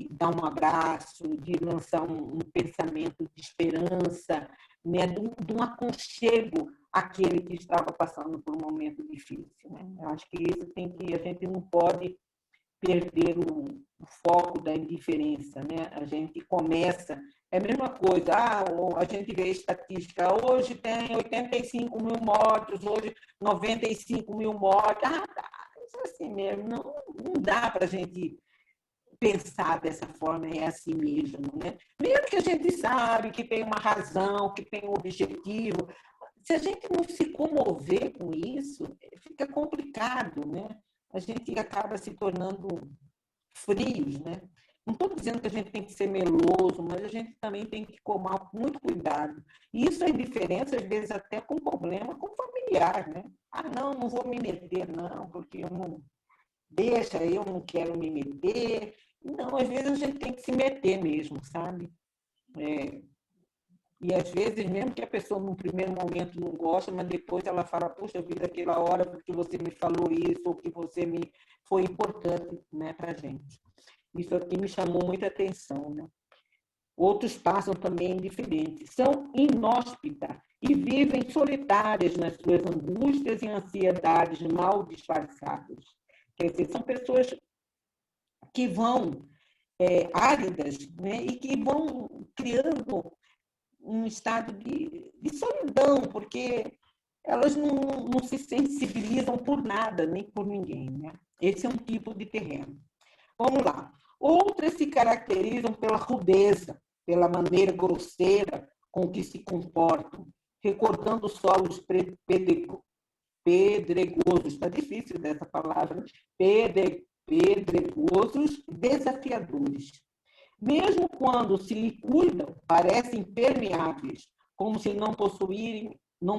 dar um abraço, de lançar um pensamento de esperança, né? de um aconchego àquele que estava passando por um momento difícil, né? Eu acho que a gente não pode perder o foco da indiferença, né? A gente começa, é a mesma coisa, a gente vê estatística, hoje tem 85 mil mortos, hoje 95 mil mortos, isso é assim mesmo, não dá para a gente pensar dessa forma, é assim mesmo, né? Mesmo que a gente sabe que tem uma razão, que tem um objetivo, se a gente não se comover com isso, fica complicado, né? A gente acaba se tornando frios, né? Não estou dizendo que a gente tem que ser meloso, mas a gente também tem que tomar muito cuidado. E isso é diferença, às vezes, até com problema com familiar, né? Não vou me meter, não, porque eu não quero me meter. Não, às vezes a gente tem que se meter mesmo, sabe? E às vezes, mesmo que a pessoa no primeiro momento não gosta, mas depois ela fala, puxa vida, aquela hora porque você me falou isso, ou que você foi importante, né, para a gente. Isso aqui me chamou muita atenção, né? Outros passam também indiferentes, são inóspitas e vivem solitárias nas suas angústias e ansiedades mal disfarçadas. Quer dizer, são pessoas que vão áridas, né, e que vão criando um estado de solidão, porque elas não se sensibilizam por nada, nem por ninguém, né? Esse é um tipo de terreno. Vamos lá. Outras se caracterizam pela rudeza, pela maneira grosseira com que se comportam. recordando solos pedregosos, está difícil dessa palavra, pedregosos, desafiadores. Mesmo quando se lhe cuidam, parecem permeáveis, como se não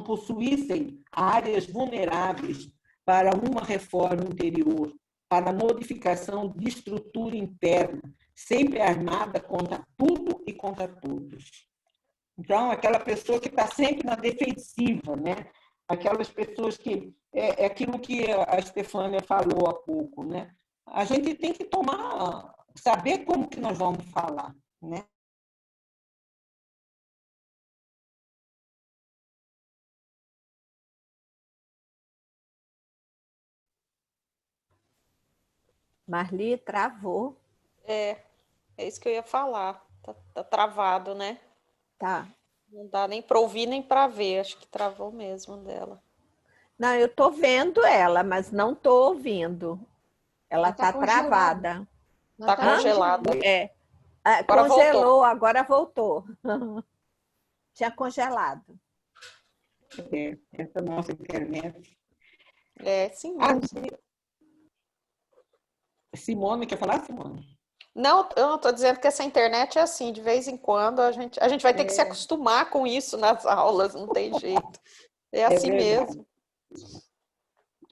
possuíssem áreas vulneráveis para uma reforma interior, para a modificação de estrutura interna, sempre armada contra tudo e contra todos. Então, aquela pessoa que está sempre na defensiva, né? Aquelas pessoas que... É aquilo que a Estefânia falou há pouco, né? A gente tem que saber como que nós vamos falar, né? Marli, travou. É isso que eu ia falar. Tá travado, né? Tá. Não dá nem para ouvir nem para ver. Acho que travou mesmo dela. Não, eu estou vendo ela, mas não estou ouvindo. Ela Ela tá está travada. Tá congelada. É. Agora Congelou, agora voltou. Tinha congelado. Essa nossa internet. Sim. Simone, quer falar, Simone? Não, eu não estou dizendo que essa internet é assim, de vez em quando a gente vai ter que se acostumar com isso nas aulas, não tem jeito. É assim mesmo.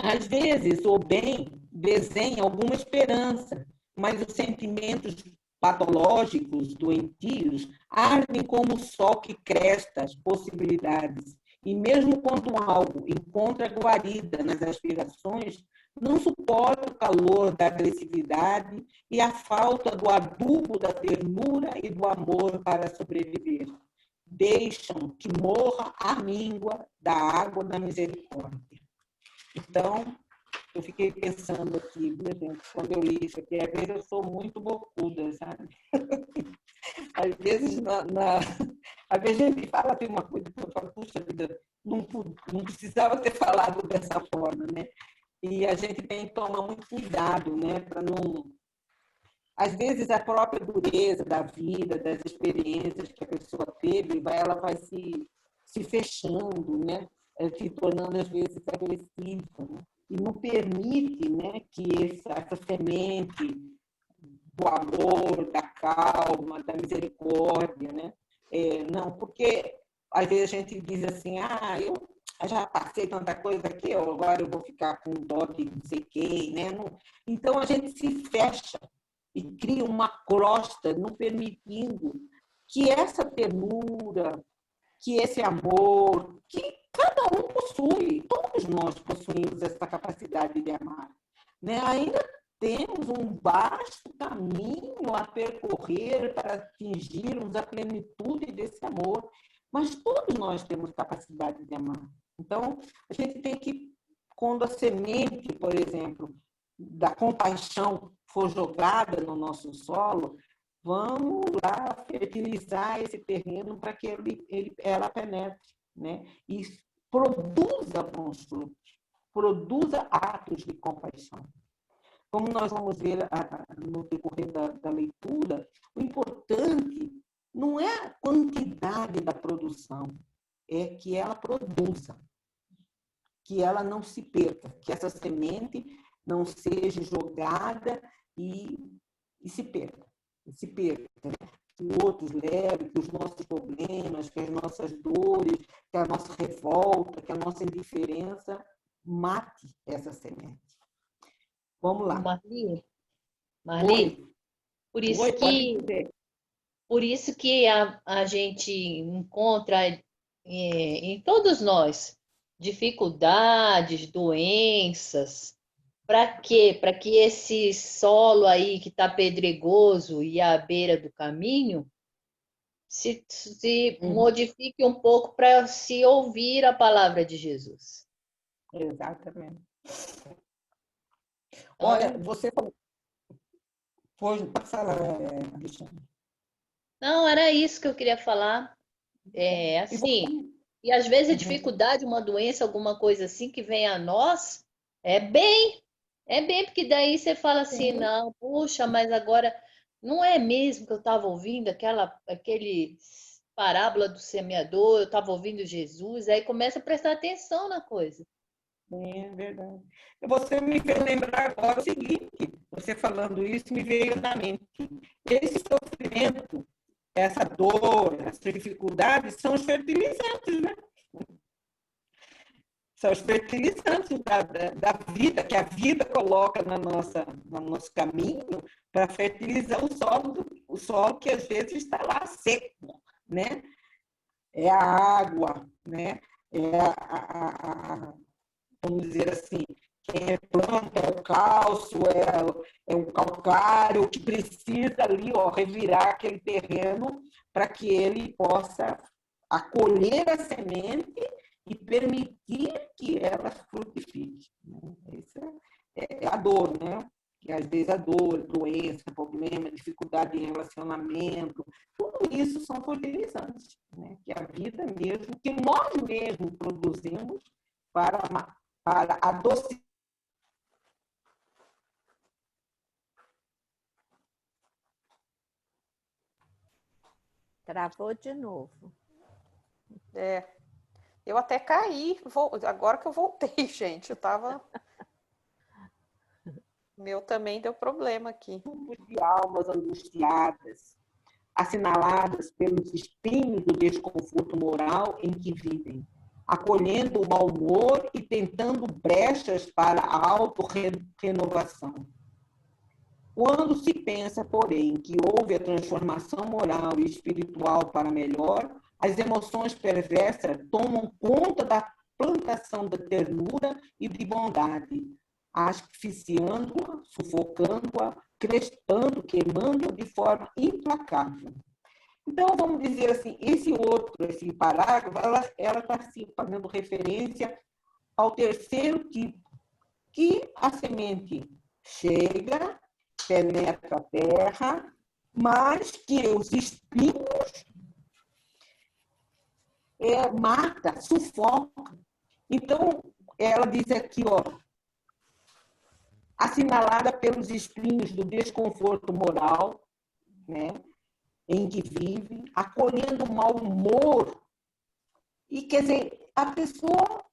Às vezes, o bem desenha alguma esperança, mas os sentimentos patológicos, doentios, ardem como o sol que cresta as possibilidades. E mesmo quando algo encontra guarida nas aspirações, não suporta o calor da agressividade e a falta do adubo da ternura e do amor para sobreviver. Deixam que morra a míngua da água da misericórdia. Então, eu fiquei pensando aqui, gente, quando eu li isso aqui, às vezes eu sou muito bocuda, sabe? Às vezes, às vezes a gente fala, tem uma coisa que eu falo, puxa vida, não precisava ter falado dessa forma, né? E a gente tem que tomar muito cuidado, né? Para não... Às vezes, a própria dureza da vida, das experiências que a pessoa teve, ela vai se fechando, né? Se tornando, às vezes, agressiva, né? E não permite, né, que essa semente do amor, da calma, da misericórdia, né? Não, porque às vezes a gente diz assim, eu já passei tanta coisa aqui, agora eu vou ficar com dó de não sei quem, né? Então a gente se fecha e cria uma crosta, não permitindo que essa ternura, que esse amor, que cada um possui, todos nós possuímos essa capacidade de amar, né? Ainda temos um vasto caminho a percorrer para atingirmos a plenitude desse amor, mas todos nós temos capacidade de amar. Então, a gente tem que, quando a semente, por exemplo, da compaixão for jogada no nosso solo, vamos lá fertilizar esse terreno para que ela penetre, né? E produza bons frutos, produza atos de compaixão. Como nós vamos ver no decorrer da leitura, o importante não é a quantidade da produção, é que ela produza, que ela não se perca, que essa semente não seja jogada e se perca. Né? Que outros levem, que os nossos problemas, que as nossas dores, que a nossa revolta, que a nossa indiferença mate essa semente. Vamos lá. Marli, por isso que a gente encontra em todos nós dificuldades, doenças. Para quê? Para que esse solo aí que está pedregoso e à beira do caminho se modifique um pouco para se ouvir a palavra de Jesus. Exatamente. Olha, você pode falar, Alexandre. Não, era isso que eu queria falar. Assim, e às vezes a dificuldade, uma doença, alguma coisa assim que vem a nós, é bem, porque daí você fala assim, não, puxa, mas agora não é mesmo que eu estava ouvindo aquele parábola do semeador, eu estava ouvindo Jesus, aí começa a prestar atenção na coisa. É verdade. Você me fez lembrar agora o seguinte, você falando isso me veio na mente. Esse sofrimento, essa dor, essas dificuldades são os fertilizantes, né? São os fertilizantes da vida, que a vida coloca no nosso caminho para fertilizar o solo que às vezes está lá seco, né? É a água, né? É vamos dizer assim, quem é planta, é o cálcio, é o calcário, que precisa ali, ó, revirar aquele terreno para que ele possa acolher a semente e permitir que ela frutifique. Né? Isso é a dor, né? Que às vezes a dor, doença, problema, dificuldade de relacionamento, tudo isso são fertilizantes, né? Que a vida mesmo, que nós mesmos produzimos para adocicar. Travou de novo. Eu até caí, agora que eu voltei, gente, eu tava... Meu também deu problema aqui. Grupos de almas angustiadas, assinaladas pelos espinhos do desconforto moral em que vivem, acolhendo o mau humor e tentando brechas para a autorrenovação. Quando se pensa, porém, que houve a transformação moral e espiritual para melhor, as emoções perversas tomam conta da plantação da ternura e de bondade, asfixiando-a, sufocando-a, crespando, queimando-a de forma implacável. Então, vamos dizer assim, esse parágrafo, ela está assim, fazendo referência ao terceiro tipo, que a semente chega, penetra a terra, mas que os espinhos mata, sufoca. Então, ela diz aqui, ó, assinalada pelos espinhos do desconforto moral, né, em que vive, acolhendo o mau humor. E, quer dizer, a pessoa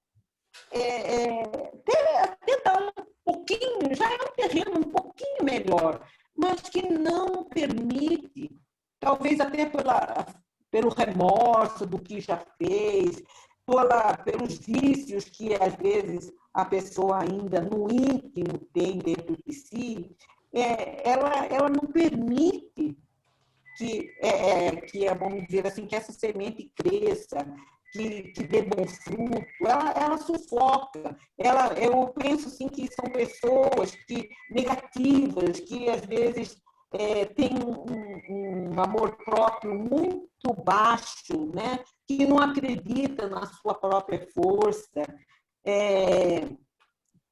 tenta um pouquinho, já é um terreno um pouquinho melhor, mas que não permite, talvez até pelo remorso do que já fez, pelos vícios que, às vezes, a pessoa ainda no íntimo tem dentro de si, ela não permite que, vamos dizer assim, que essa semente cresça, que dê bom fruto, ela sufoca. Eu penso assim, que são pessoas negativas, que às vezes têm um amor próprio muito baixo, né? Que não acredita na sua própria força,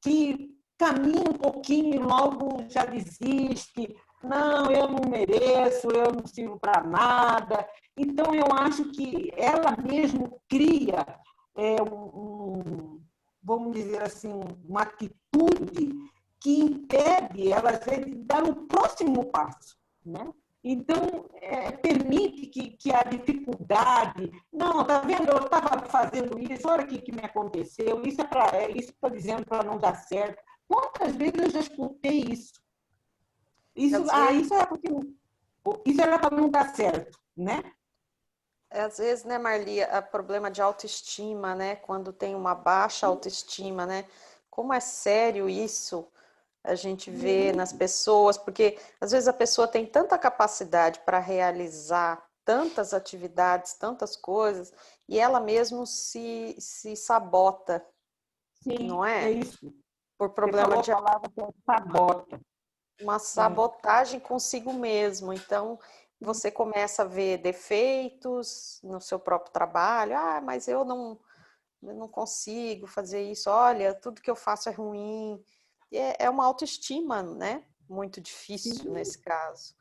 que caminha um pouquinho e logo já desiste. Não, eu não mereço, eu não sirvo para nada. Então, eu acho que ela mesmo cria, vamos dizer assim, uma atitude que impede ela de dar o próximo passo, né? Então, permite que a dificuldade... Não, tá vendo? Eu estava fazendo isso, olha o que me aconteceu, isso está dizendo para não dar certo. Quantas vezes eu já escutei isso? Isso era para não dar certo, né? Às vezes, né, Marli, o problema de autoestima, né? Quando tem uma baixa autoestima, né? Como é sério isso? A gente vê nas pessoas, porque às vezes a pessoa tem tanta capacidade para realizar tantas atividades, tantas coisas, e ela mesmo se sabota, Sim, não é? É isso. Por problema de palavra que sabota. Uma sabotagem consigo mesmo. Então, você começa a ver defeitos no seu próprio trabalho. Ah, mas eu não consigo fazer isso. Olha, tudo que eu faço é ruim. É uma autoestima, né? Muito difícil nesse caso.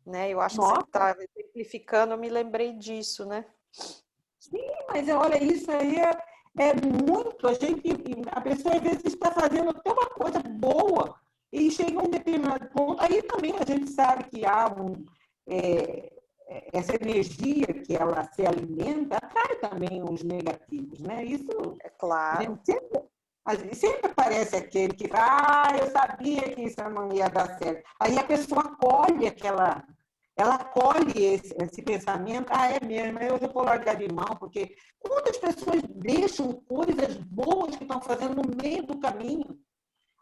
Né? Eu acho que você está exemplificando, eu me lembrei disso, né? Sim, mas olha, isso aí é muito. A pessoa às vezes está fazendo até uma coisa boa e chega a um determinado ponto. Aí também a gente sabe que há essa energia que ela se alimenta atrai também os negativos, né? Isso É a claro. gente sempre aparece aquele que fala, eu sabia que isso não ia dar certo. Aí a pessoa acolhe ela acolhe esse pensamento, é mesmo, eu já vou largar de mão, porque quantas pessoas deixam coisas boas que estão fazendo no meio do caminho?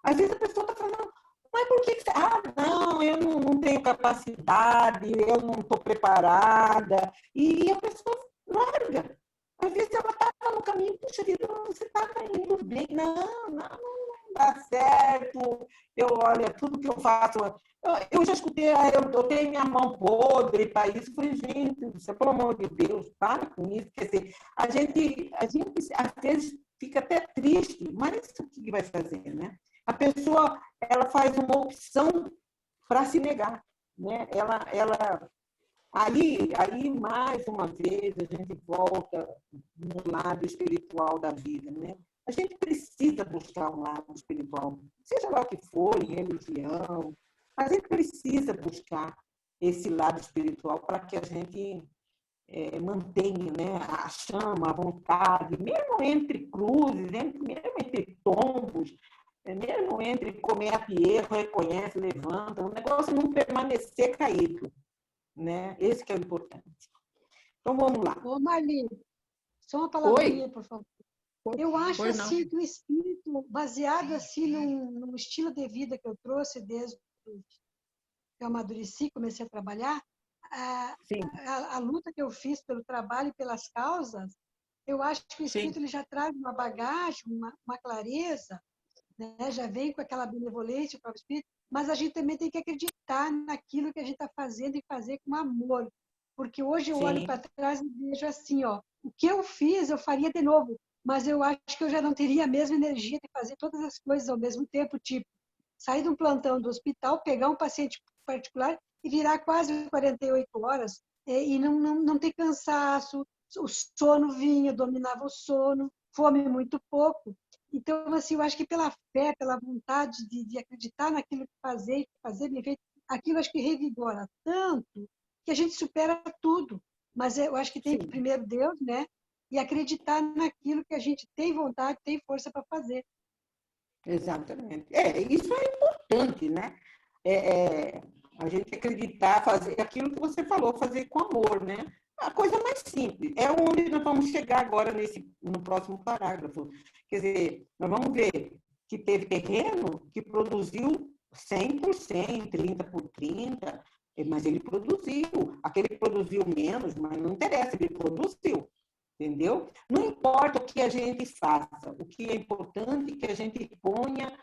Às vezes a pessoa está falando, mas por que você... não, eu não tenho capacidade, eu não estou preparada. E a pessoa larga. Às vezes ela estava no caminho, puxa vida, você estava indo bem. Não dá certo. Olha, tudo que eu faço... Eu já escutei, eu tenho minha mão podre para isso. Eu falei, gente, pelo amor de Deus, para com isso. Quer dizer, a gente às vezes fica até triste, mas o que vai fazer, né? A pessoa ela faz uma opção para se negar, né? Aí mais uma vez a gente volta no lado espiritual da vida, né? A gente precisa buscar um lado espiritual, seja lá o que for, em religião, a gente precisa buscar esse lado espiritual para que a gente mantenha, né, a chama, a vontade, mesmo entre cruzes, mesmo entre tombos, mesmo entre comete erro, reconhece, levanta, o negócio não permanecer caído, né? Esse que é o importante. Então, vamos lá. Ô, Marli, só uma palavrinha, por favor. Eu acho Pois não. assim que o espírito, baseado assim num estilo de vida que eu trouxe desde que eu amadureci, comecei a trabalhar, Sim, a luta que eu fiz pelo trabalho e pelas causas, eu acho que o espírito sim, ele já traz uma bagagem, uma clareza, né? Já vem com aquela benevolência, o próprio espírito, mas a gente também tem que acreditar naquilo que a gente está fazendo e fazer com amor. Porque hoje eu olho sim, para trás e vejo assim, ó, o que eu fiz, eu faria de novo, mas eu acho que eu já não teria a mesma energia de fazer todas as coisas ao mesmo tempo, tipo, sair de um plantão do hospital, pegar um paciente particular e virar quase 48 horas e não ter cansaço, o sono vinha, dominava o sono, fome muito pouco. Então, assim, eu acho que pela fé, pela vontade de acreditar naquilo que fazer bem feito, aquilo acho que revigora tanto que a gente supera tudo. Mas eu acho que tem sim, primeiro Deus, né? E acreditar naquilo que a gente tem vontade, tem força para fazer. exatamente. Isso é importante, né? A gente acreditar, fazer aquilo que você falou, fazer com amor, né? A coisa mais simples. É onde nós vamos chegar agora no próximo parágrafo. Quer dizer, nós vamos ver que teve terreno que produziu 100%, 30 por 30, mas ele produziu. Aquele que produziu menos, mas não interessa, ele produziu. Entendeu? Não importa o que a gente faça, o que é importante é que a gente ponha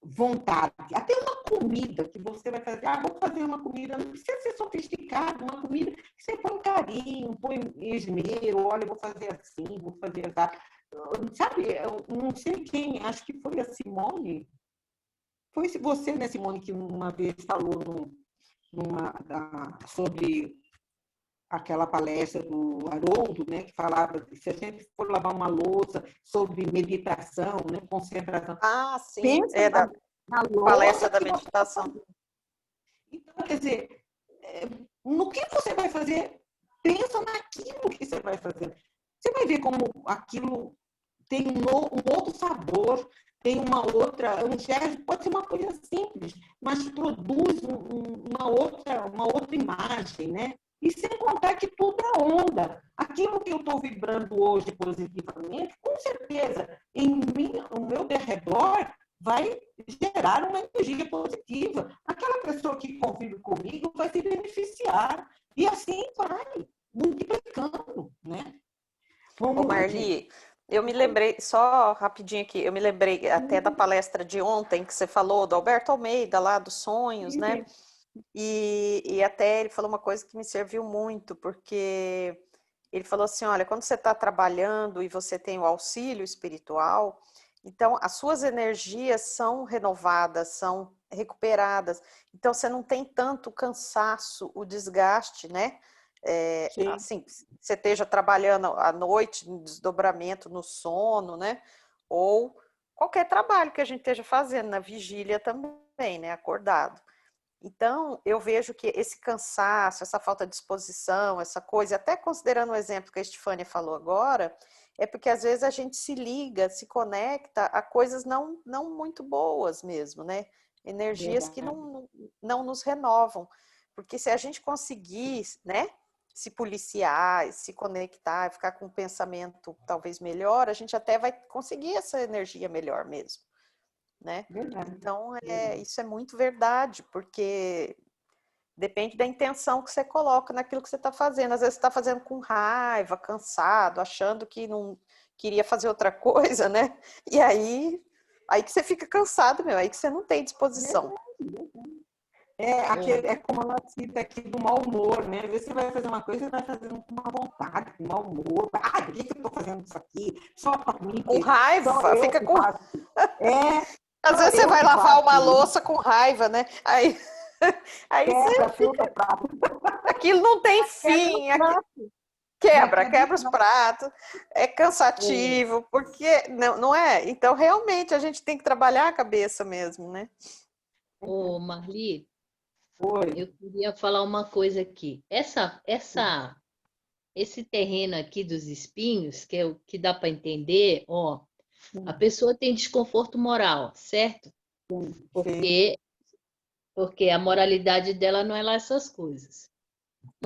vontade. Até uma comida que você vai fazer, vou fazer uma comida, não precisa ser sofisticada, uma comida que você põe carinho, põe esmero, olha, vou fazer assim, vou fazer assim. Sabe, eu não sei quem, acho que foi a Simone, foi você, né, Simone, que uma vez falou sobre aquela palestra do Haroldo, né, que falava que se a gente for lavar uma louça sobre meditação, né, concentração, Sim, pensa na palestra louça da que você está meditação. fazendo. Então, quer dizer, no que você vai fazer, pensa naquilo que você vai fazer. Você vai ver como aquilo tem um outro sabor, tem um gesto, pode ser uma coisa simples, mas produz uma outra imagem, né? E sem contar que tudo é onda. Aquilo que eu estou vibrando hoje positivamente, com certeza, ao meu derredor, vai gerar uma energia positiva. Aquela pessoa que convive comigo vai se beneficiar. E assim vai, multiplicando, né? Ô, Vamos lá, gente. Marli, eu me lembrei, só rapidinho aqui, eu me lembrei até da palestra de ontem que você falou, do Alberto Almeida, lá dos sonhos, né? E até ele falou uma coisa que me serviu muito, porque ele falou assim, olha, quando você está trabalhando e você tem o auxílio espiritual, então as suas energias são renovadas, são recuperadas, então você não tem tanto cansaço, o desgaste, né? Sim, Assim, você esteja trabalhando à noite, no desdobramento, no sono, né? Ou qualquer trabalho que a gente esteja fazendo, na vigília também, né? Acordado. Então, eu vejo que esse cansaço, essa falta de disposição, essa coisa, até considerando o exemplo que a Estefânia falou agora, é porque às vezes a gente se liga, se conecta a coisas não muito boas mesmo, né? Energias que não nos renovam. Porque se a gente conseguir, né, se policiar, se conectar, ficar com um pensamento talvez melhor, a gente até vai conseguir essa energia melhor mesmo, né? Então, isso é muito verdade, porque depende da intenção que você coloca naquilo que você está fazendo. Às vezes você está fazendo com raiva, cansado, achando que não queria fazer outra coisa, né? E aí que você fica cansado, aí que você não tem disposição. É como ela cita aqui do mau humor, né? Às vezes você vai fazer uma coisa e vai fazendo com má vontade, com mau humor. Ah, por que eu estou fazendo isso aqui? Só para mim. Com raiva, fica com... Às vezes você vai lavar uma louça com raiva, né? Aí quebra, você fica... Aquilo não tem fim. Quebra os pratos. É cansativo, porque... Não é? Então, realmente, a gente tem que trabalhar a cabeça mesmo, né? Ô, Marli, Oi. eu queria falar uma coisa aqui. Esse terreno aqui dos espinhos, que é o que dá para entender, ó, a pessoa tem desconforto moral, certo? Porque a moralidade dela não é lá essas coisas.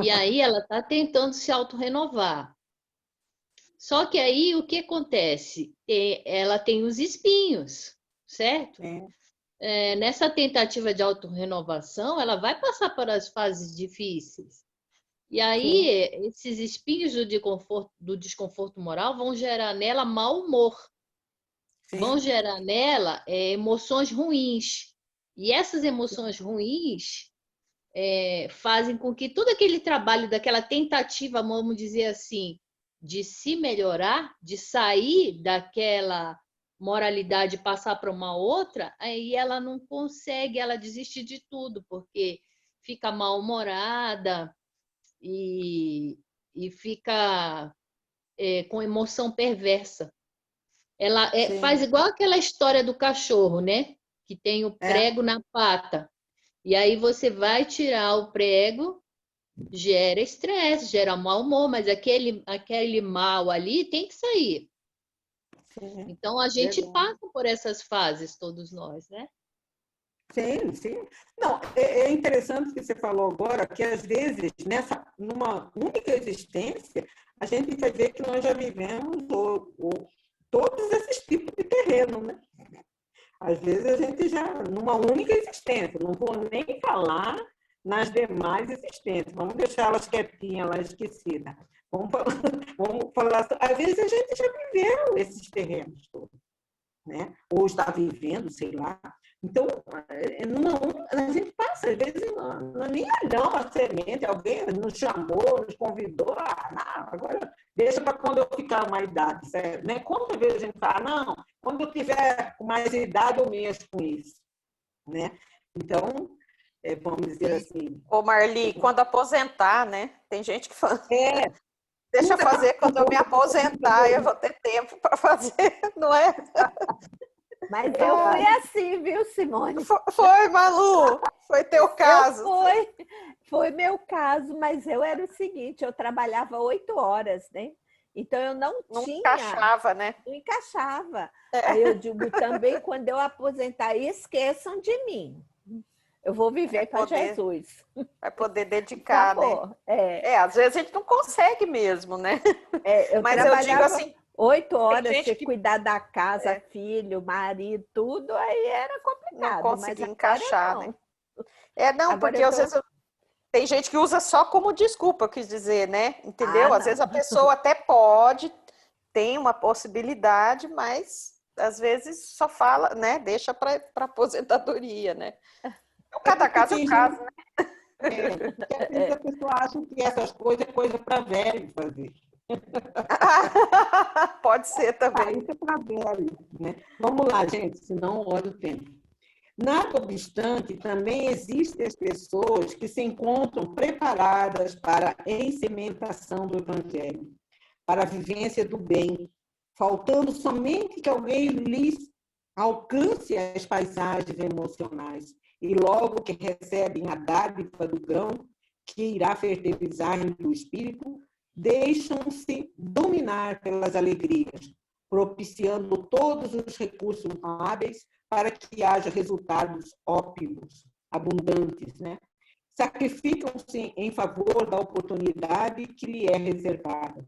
E aí ela está tentando se autorrenovar. Só que aí o que acontece? Ela tem os espinhos, certo? Nessa tentativa de autorrenovação, ela vai passar por as fases difíceis. E aí, esses espinhos do desconforto moral vão gerar nela mau humor. Vão gerar nela emoções ruins. E essas emoções ruins fazem com que todo aquele trabalho, daquela tentativa, vamos dizer assim, de se melhorar, de sair daquela moralidade e passar para uma outra, aí ela não consegue, ela desiste de tudo, porque fica mal-humorada e fica com emoção perversa. Ela faz igual aquela história do cachorro, né? Que tem o prego na pata. E aí você vai tirar o prego, gera estresse, gera mau humor, mas aquele mal ali tem que sair. Então, a gente passa por essas fases, todos nós, né? Sim. Não, é interessante que você falou agora que, às vezes, numa única existência, a gente vai ver que nós já vivemos todos esses tipos de terreno, né? Às vezes, a gente já, numa única existência, não vou nem falar nas demais existências, vamos deixar elas quietinhas, lá esquecidas. Vamos falar, às vezes a gente já viveu esses terrenos todos, né? Ou está vivendo, sei lá. Então, a gente passa, às vezes, nem olhamos a semente, alguém nos chamou, nos convidou, não, agora deixa para quando eu ficar uma idade, certo? Né? Quantas vezes a gente fala, não, quando eu tiver mais idade eu mexo com isso, né? Então, vamos dizer assim... Ô, Marli, quando aposentar, né? Tem gente que fala... Deixa eu fazer quando eu me aposentar, eu vou ter tempo para fazer, não é? Mas eu fui assim, viu, Simone? Foi, Malu? Foi teu caso? Foi meu caso, mas eu era o seguinte, eu trabalhava 8 horas, né? Então eu não tinha... encaixava, né? Não encaixava. Aí eu digo também, quando eu aposentar, esqueçam de mim. Eu vou viver para Jesus. Vai poder dedicar, acabou, né? Às vezes a gente não consegue mesmo, né? Mas eu digo assim, 8 horas, você cuidar da casa, filho, marido, tudo, aí era complicado. Não consegui encaixar, né? Não, agora porque às vezes tem gente que usa só como desculpa, eu quis dizer, né? Entendeu? Às vezes a pessoa até pode, tem uma possibilidade, mas às vezes só fala, né? Deixa para aposentadoria, né? Então, cada caso é um caso, né? Porque a pessoa acha que essas coisas é coisa para velho fazer. Pode ser também. Isso é para velho, né? Vamos lá, gente, senão olha o tempo. Nada obstante, também existem as pessoas que se encontram preparadas para a ensementação do Evangelho, para a vivência do bem, faltando somente que alguém lhes alcance as paisagens emocionais e logo que recebem a dádiva do grão que irá fertilizar o espírito, deixam-se dominar pelas alegrias, propiciando todos os recursos hábeis para que haja resultados óptimos, abundantes, né? Sacrificam-se em favor da oportunidade que lhe é reservada,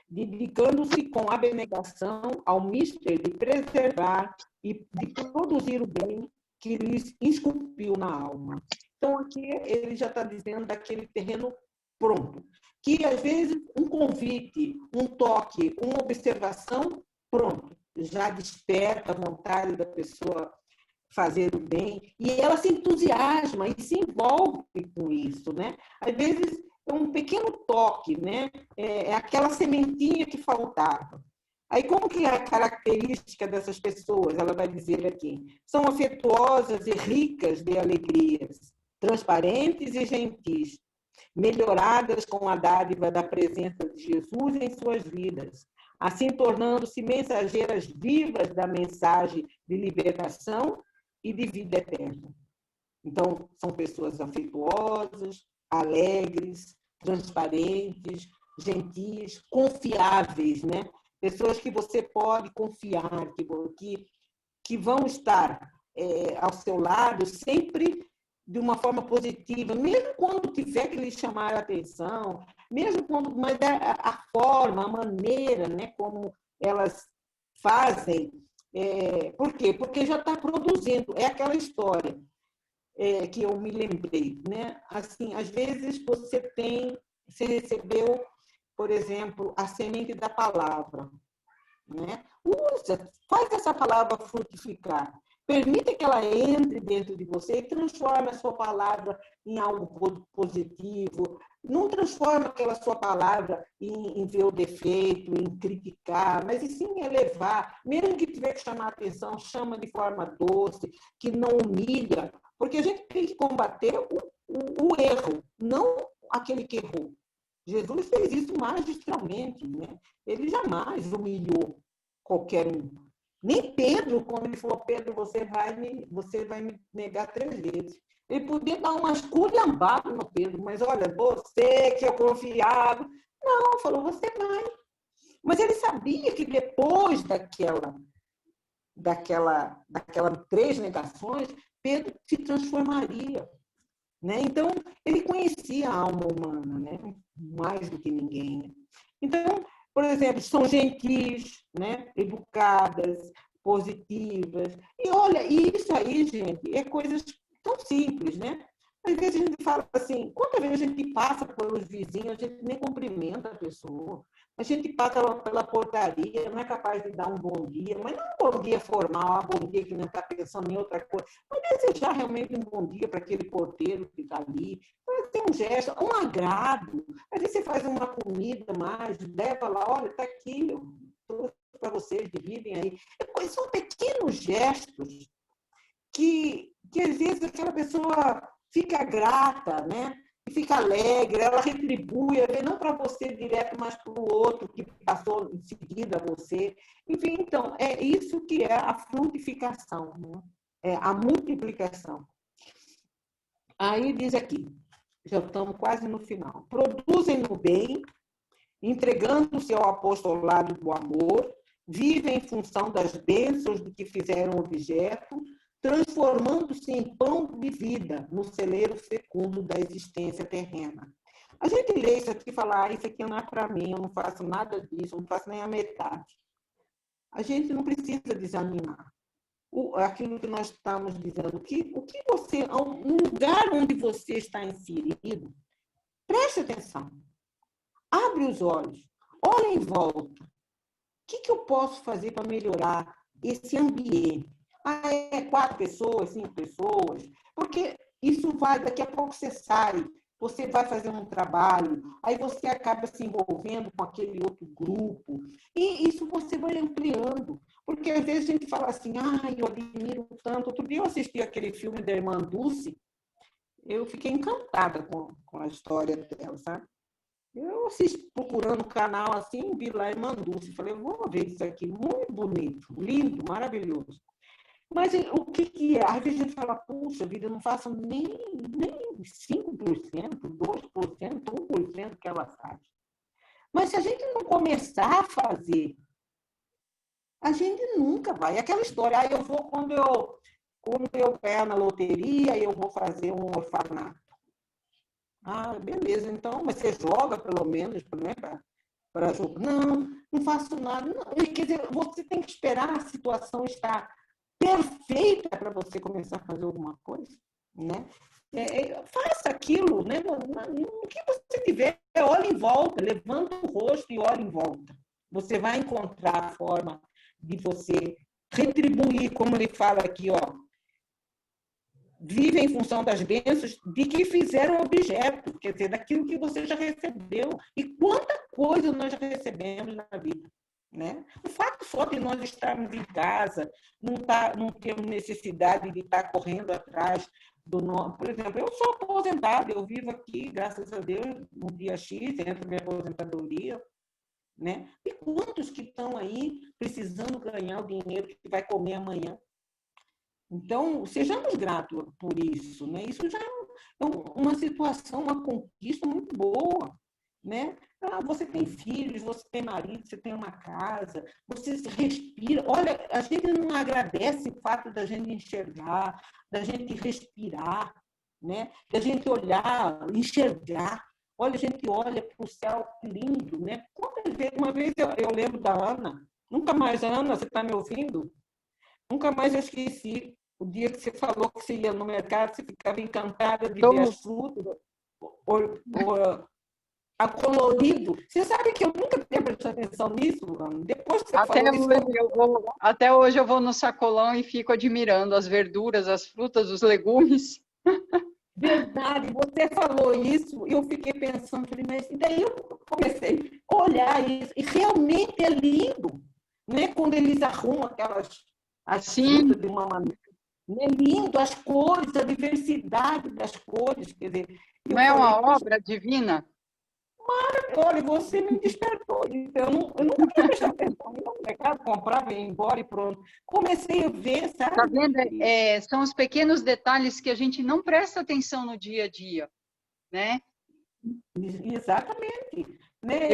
dedicando-se com abnegação ao mister de preservar e de produzir o bem que lhes esculpiu na alma. Então, aqui ele já está dizendo daquele terreno pronto, que às vezes um convite, um toque, uma observação, pronto, já desperta a vontade da pessoa fazer o bem, e ela se entusiasma e se envolve com isso, né? Às vezes é um pequeno toque, né? É aquela sementinha que faltava. Aí, como que é a característica dessas pessoas? Ela vai dizer aqui. São afetuosas e ricas de alegrias, transparentes e gentis, melhoradas com a dádiva da presença de Jesus em suas vidas, assim tornando-se mensageiras vivas da mensagem de libertação e de vida eterna. Então, são pessoas afetuosas, alegres, transparentes, gentis, confiáveis, né? Pessoas que você pode confiar, que vão estar ao seu lado sempre de uma forma positiva, mesmo quando tiver que lhe chamar a atenção, mesmo quando, mas a forma, a maneira, né, como elas fazem. Por quê? Porque já está produzindo. É aquela história que eu me lembrei, né? Assim, às vezes você recebeu, por exemplo, a semente da palavra, né? Usa, faz essa palavra frutificar. Permita que ela entre dentro de você e transforme a sua palavra em algo positivo. Não transforma aquela sua palavra em ver o defeito, em criticar, mas sim em elevar. Mesmo que tiver que chamar a atenção, chama de forma doce, que não humilha. Porque a gente tem que combater o erro, não aquele que errou. Jesus fez isso magistralmente, né? Ele jamais humilhou qualquer um. Nem Pedro, quando ele falou, Pedro, você vai me negar 3 vezes. Ele podia dar umas culhambadas no Pedro, mas olha, você que é confiável. Não, falou, você vai. Mas ele sabia que depois daquela 3 negações, Pedro se transformaria. Né? Então, ele conhecia a alma humana, né? Mais do que ninguém. Então, por exemplo, são gentis, né? Educadas, positivas. E olha, isso aí, gente, é coisas tão simples, né? Às vezes a gente fala assim, quantas vezes a gente passa pelos vizinhos, a gente nem cumprimenta a pessoa. A gente passa pela portaria, não é capaz de dar um bom dia, mas não um bom dia formal, um bom dia que não está pensando em outra coisa, mas desejar realmente um bom dia para aquele porteiro que está ali, ter um gesto, um agrado. Às vezes você faz uma comida mais, leva lá, olha, está aqui, eu trouxe para vocês, dividem aí. São pequenos gestos que às vezes aquela pessoa fica grata, né? E fica alegre, ela retribui, não para você direto, mas para o outro que passou em seguida a você. Enfim, então, é isso que é a frutificação, né? É a multiplicação. Aí diz aqui, já estamos quase no final. Produzem o bem, entregando-se ao apostolado do amor, vivem em função das bênçãos do que fizeram objeto, transformando-se em pão de vida no celeiro fecundo da existência terrena. A gente lê isso aqui e fala, isso aqui não é para mim, eu não faço nada disso, eu não faço nem a metade. A gente não precisa desanimar. Aquilo que nós estamos dizendo, o que você, no lugar onde você está inserido, preste atenção, abre os olhos, olha em volta. O que eu posso fazer para melhorar esse ambiente? É 4 pessoas, 5 pessoas, porque isso vai, daqui a pouco você sai, você vai fazer um trabalho, aí você acaba se envolvendo com aquele outro grupo, e isso você vai ampliando, porque às vezes a gente fala assim, eu admiro tanto. Outro dia eu assisti aquele filme da Irmã Dulce, eu fiquei encantada com a história dela, sabe? Eu assisti procurando o canal assim, vi lá Irmã Dulce, falei, vou ver isso aqui, muito bonito, lindo, maravilhoso. Mas o que é? Às vezes a gente fala, puxa vida, eu não faço nem 5%, 2%, 1% que ela faz. Mas se a gente não começar a fazer, a gente nunca vai. Aquela história, eu vou, quando eu ganhar na loteria, eu vou fazer um orfanato. Ah, beleza, então, mas você joga pelo menos, né, para jogar. Não faço nada. Não. Quer dizer, você tem que esperar a situação estar perfeita para você começar a fazer alguma coisa, né? Faça aquilo, né? No que você tiver, olhe em volta, levanta o rosto e olhe em volta. Você vai encontrar a forma de você retribuir, como ele fala aqui, ó, vive em função das bênçãos de que fizeram objeto, quer dizer, daquilo que você já recebeu. E quanta coisa nós já recebemos na vida, né? O fato só de nós estarmos em casa, não termos necessidade de estar correndo atrás do nosso... Por exemplo, eu sou aposentada, eu vivo aqui, graças a Deus, no dia X, dentro da minha aposentadoria, né? E quantos que estão aí precisando ganhar o dinheiro que vai comer amanhã? Então, sejamos gratos por isso, né? Isso já é uma situação, uma conquista muito boa, né? Você tem filhos, você tem marido, você tem uma casa, você respira. Olha, a gente não agradece o fato da gente enxergar, da gente respirar, né? Da gente olhar, enxergar. Olha, a gente olha para o céu lindo, né? Uma vez eu lembro da Ana, nunca mais, Ana, você está me ouvindo? Nunca mais eu esqueci. O dia que você falou que você ia no mercado, você ficava encantada de ver as frutas, a colorido. Você sabe que eu nunca tinha prestado atenção nisso, Ana? Depois que você falou isso... Até hoje eu vou no sacolão e fico admirando as verduras, as frutas, os legumes. Verdade, você falou isso e eu fiquei pensando, falei, mas e daí eu comecei a olhar isso, e realmente é lindo, né? Quando eles arrumam as frutas de uma maneira. É lindo, as cores, a diversidade das cores. Quer dizer, não é uma obra divina? Olha, você me despertou. Então, eu nunca tinha prestado atenção no mercado, comprava, ia embora e pronto. Comecei a ver, sabe? Tá vendo? São os pequenos detalhes que a gente não presta atenção no dia a dia, né? Exatamente. Né?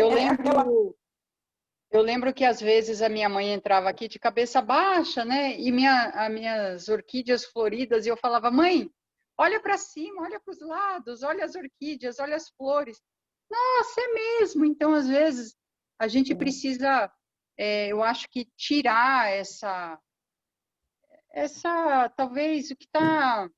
Eu lembro que às vezes a minha mãe entrava aqui de cabeça baixa, né? E as minhas orquídeas floridas, e eu falava, mãe, olha para cima, olha para os lados, olha as orquídeas, olha as flores. Nossa, é mesmo. Então, às vezes, a gente precisa, eu acho que tirar talvez o que está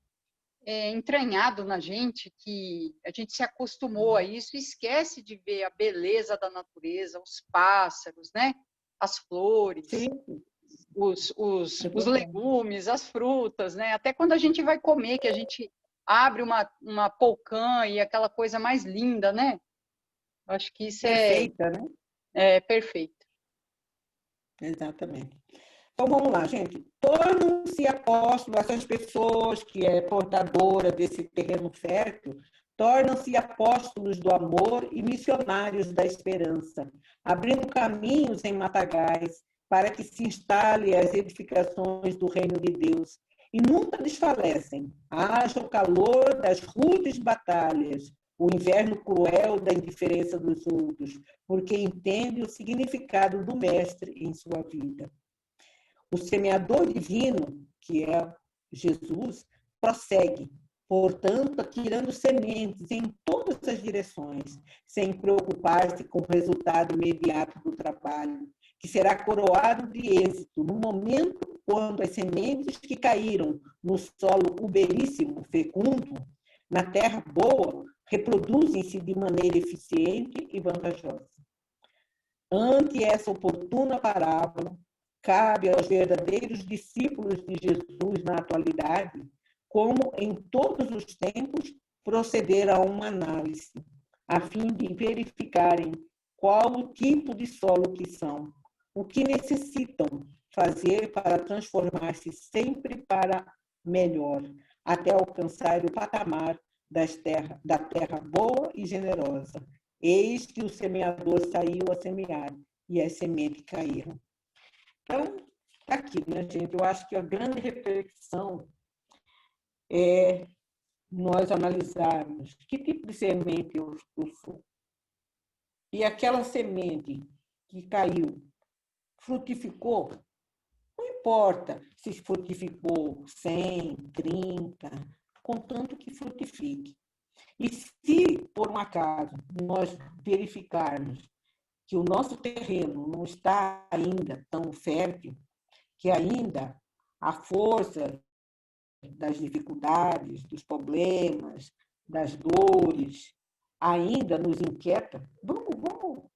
entranhado na gente, que a gente se acostumou a isso, e esquece de ver a beleza da natureza, os pássaros, né? As flores, os legumes, as frutas, né? Até quando a gente vai comer, que a gente abre uma polcã e aquela coisa mais linda, né? Eu acho que isso perfeita, né? É perfeito. Exatamente. Então, vamos lá, gente. Tornam-se apóstolos, essas pessoas que é portadora desse terreno fértil, tornam-se apóstolos do amor e missionários da esperança, abrindo caminhos em matagais para que se instalem as edificações do reino de Deus. E nunca desfalecem, haja o calor das rudes batalhas, o inverno cruel da indiferença dos outros, porque entende o significado do Mestre em sua vida. O semeador divino, que é Jesus, prossegue, portanto, atirando sementes em todas as direções, sem preocupar-se com o resultado imediato do trabalho, que será coroado de êxito no momento quando as sementes que caíram no solo uberíssimo, fecundo, na terra boa, reproduzem-se de maneira eficiente e vantajosa. Ante essa oportuna parábola, cabe aos verdadeiros discípulos de Jesus na atualidade, como em todos os tempos, proceder a uma análise, a fim de verificarem qual o tipo de solo que são, o que necessitam fazer para transformar-se sempre para melhor, até alcançar o patamar da terra boa e generosa. Eis que o semeador saiu a semear, e as sementes caíram. Então, aqui, né, gente? Eu acho que a grande reflexão é nós analisarmos que tipo de semente eu sou. E aquela semente que caiu, frutificou, não importa se frutificou 100, 30, contanto que frutifique. E se, por um acaso, nós verificarmos que o nosso terreno não está ainda tão fértil, que ainda a força das dificuldades, dos problemas, das dores, ainda nos inquieta, vamos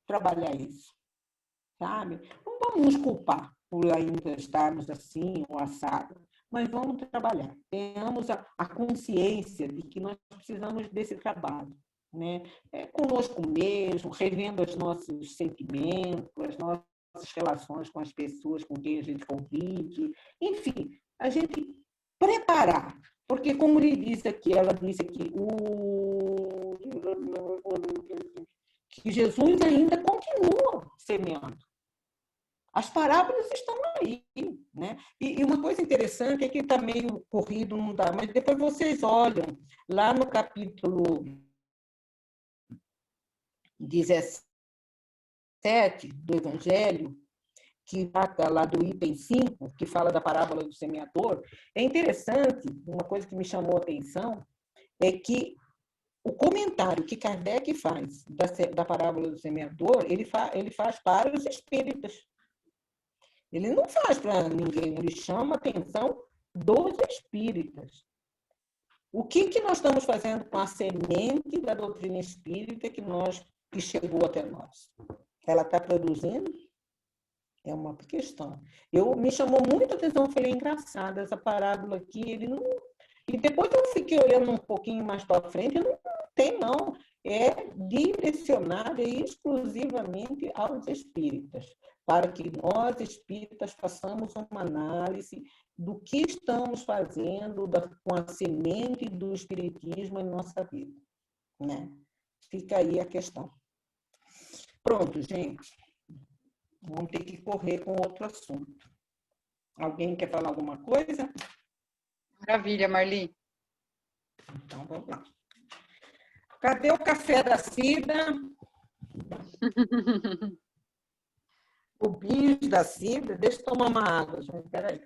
trabalhar isso, sabe? Não vamos nos culpar por ainda estarmos assim ou assado, mas vamos trabalhar. Tenhamos a consciência de que nós precisamos desse trabalho, né? Conosco mesmo, revendo os nossos sentimentos, as nossas relações com as pessoas com quem a gente convive, enfim, a gente preparar, porque como ele disse aqui, ela disse aqui, que Jesus ainda continua semeando. As parábolas estão aí, né? E uma coisa interessante é que está meio corrido, não dá, mas depois vocês olham lá no capítulo 17 do Evangelho, que trata lá do item 5, que fala da parábola do semeador. É interessante, uma coisa que me chamou a atenção, é que o comentário que Kardec faz da parábola do semeador, ele faz para os espíritas. Ele não faz para ninguém, ele chama a atenção dos espíritas. O que nós estamos fazendo com a semente da doutrina espírita que chegou até nós? Ela está produzindo? É uma questão. Me chamou muita atenção, falei, engraçada essa parábola aqui, ele não... E depois eu fiquei olhando um pouquinho mais para frente, não tem não, é direcionada exclusivamente aos espíritas, para que nós espíritas façamos uma análise do que estamos fazendo com a semente do espiritismo em nossa vida, né? Fica aí a questão. Pronto, gente. Vamos ter que correr com outro assunto. Alguém quer falar alguma coisa? Maravilha, Marli. Então, vamos lá. Cadê o café da Cida? O bis da Cida? Deixa eu tomar uma água, gente. Espera aí.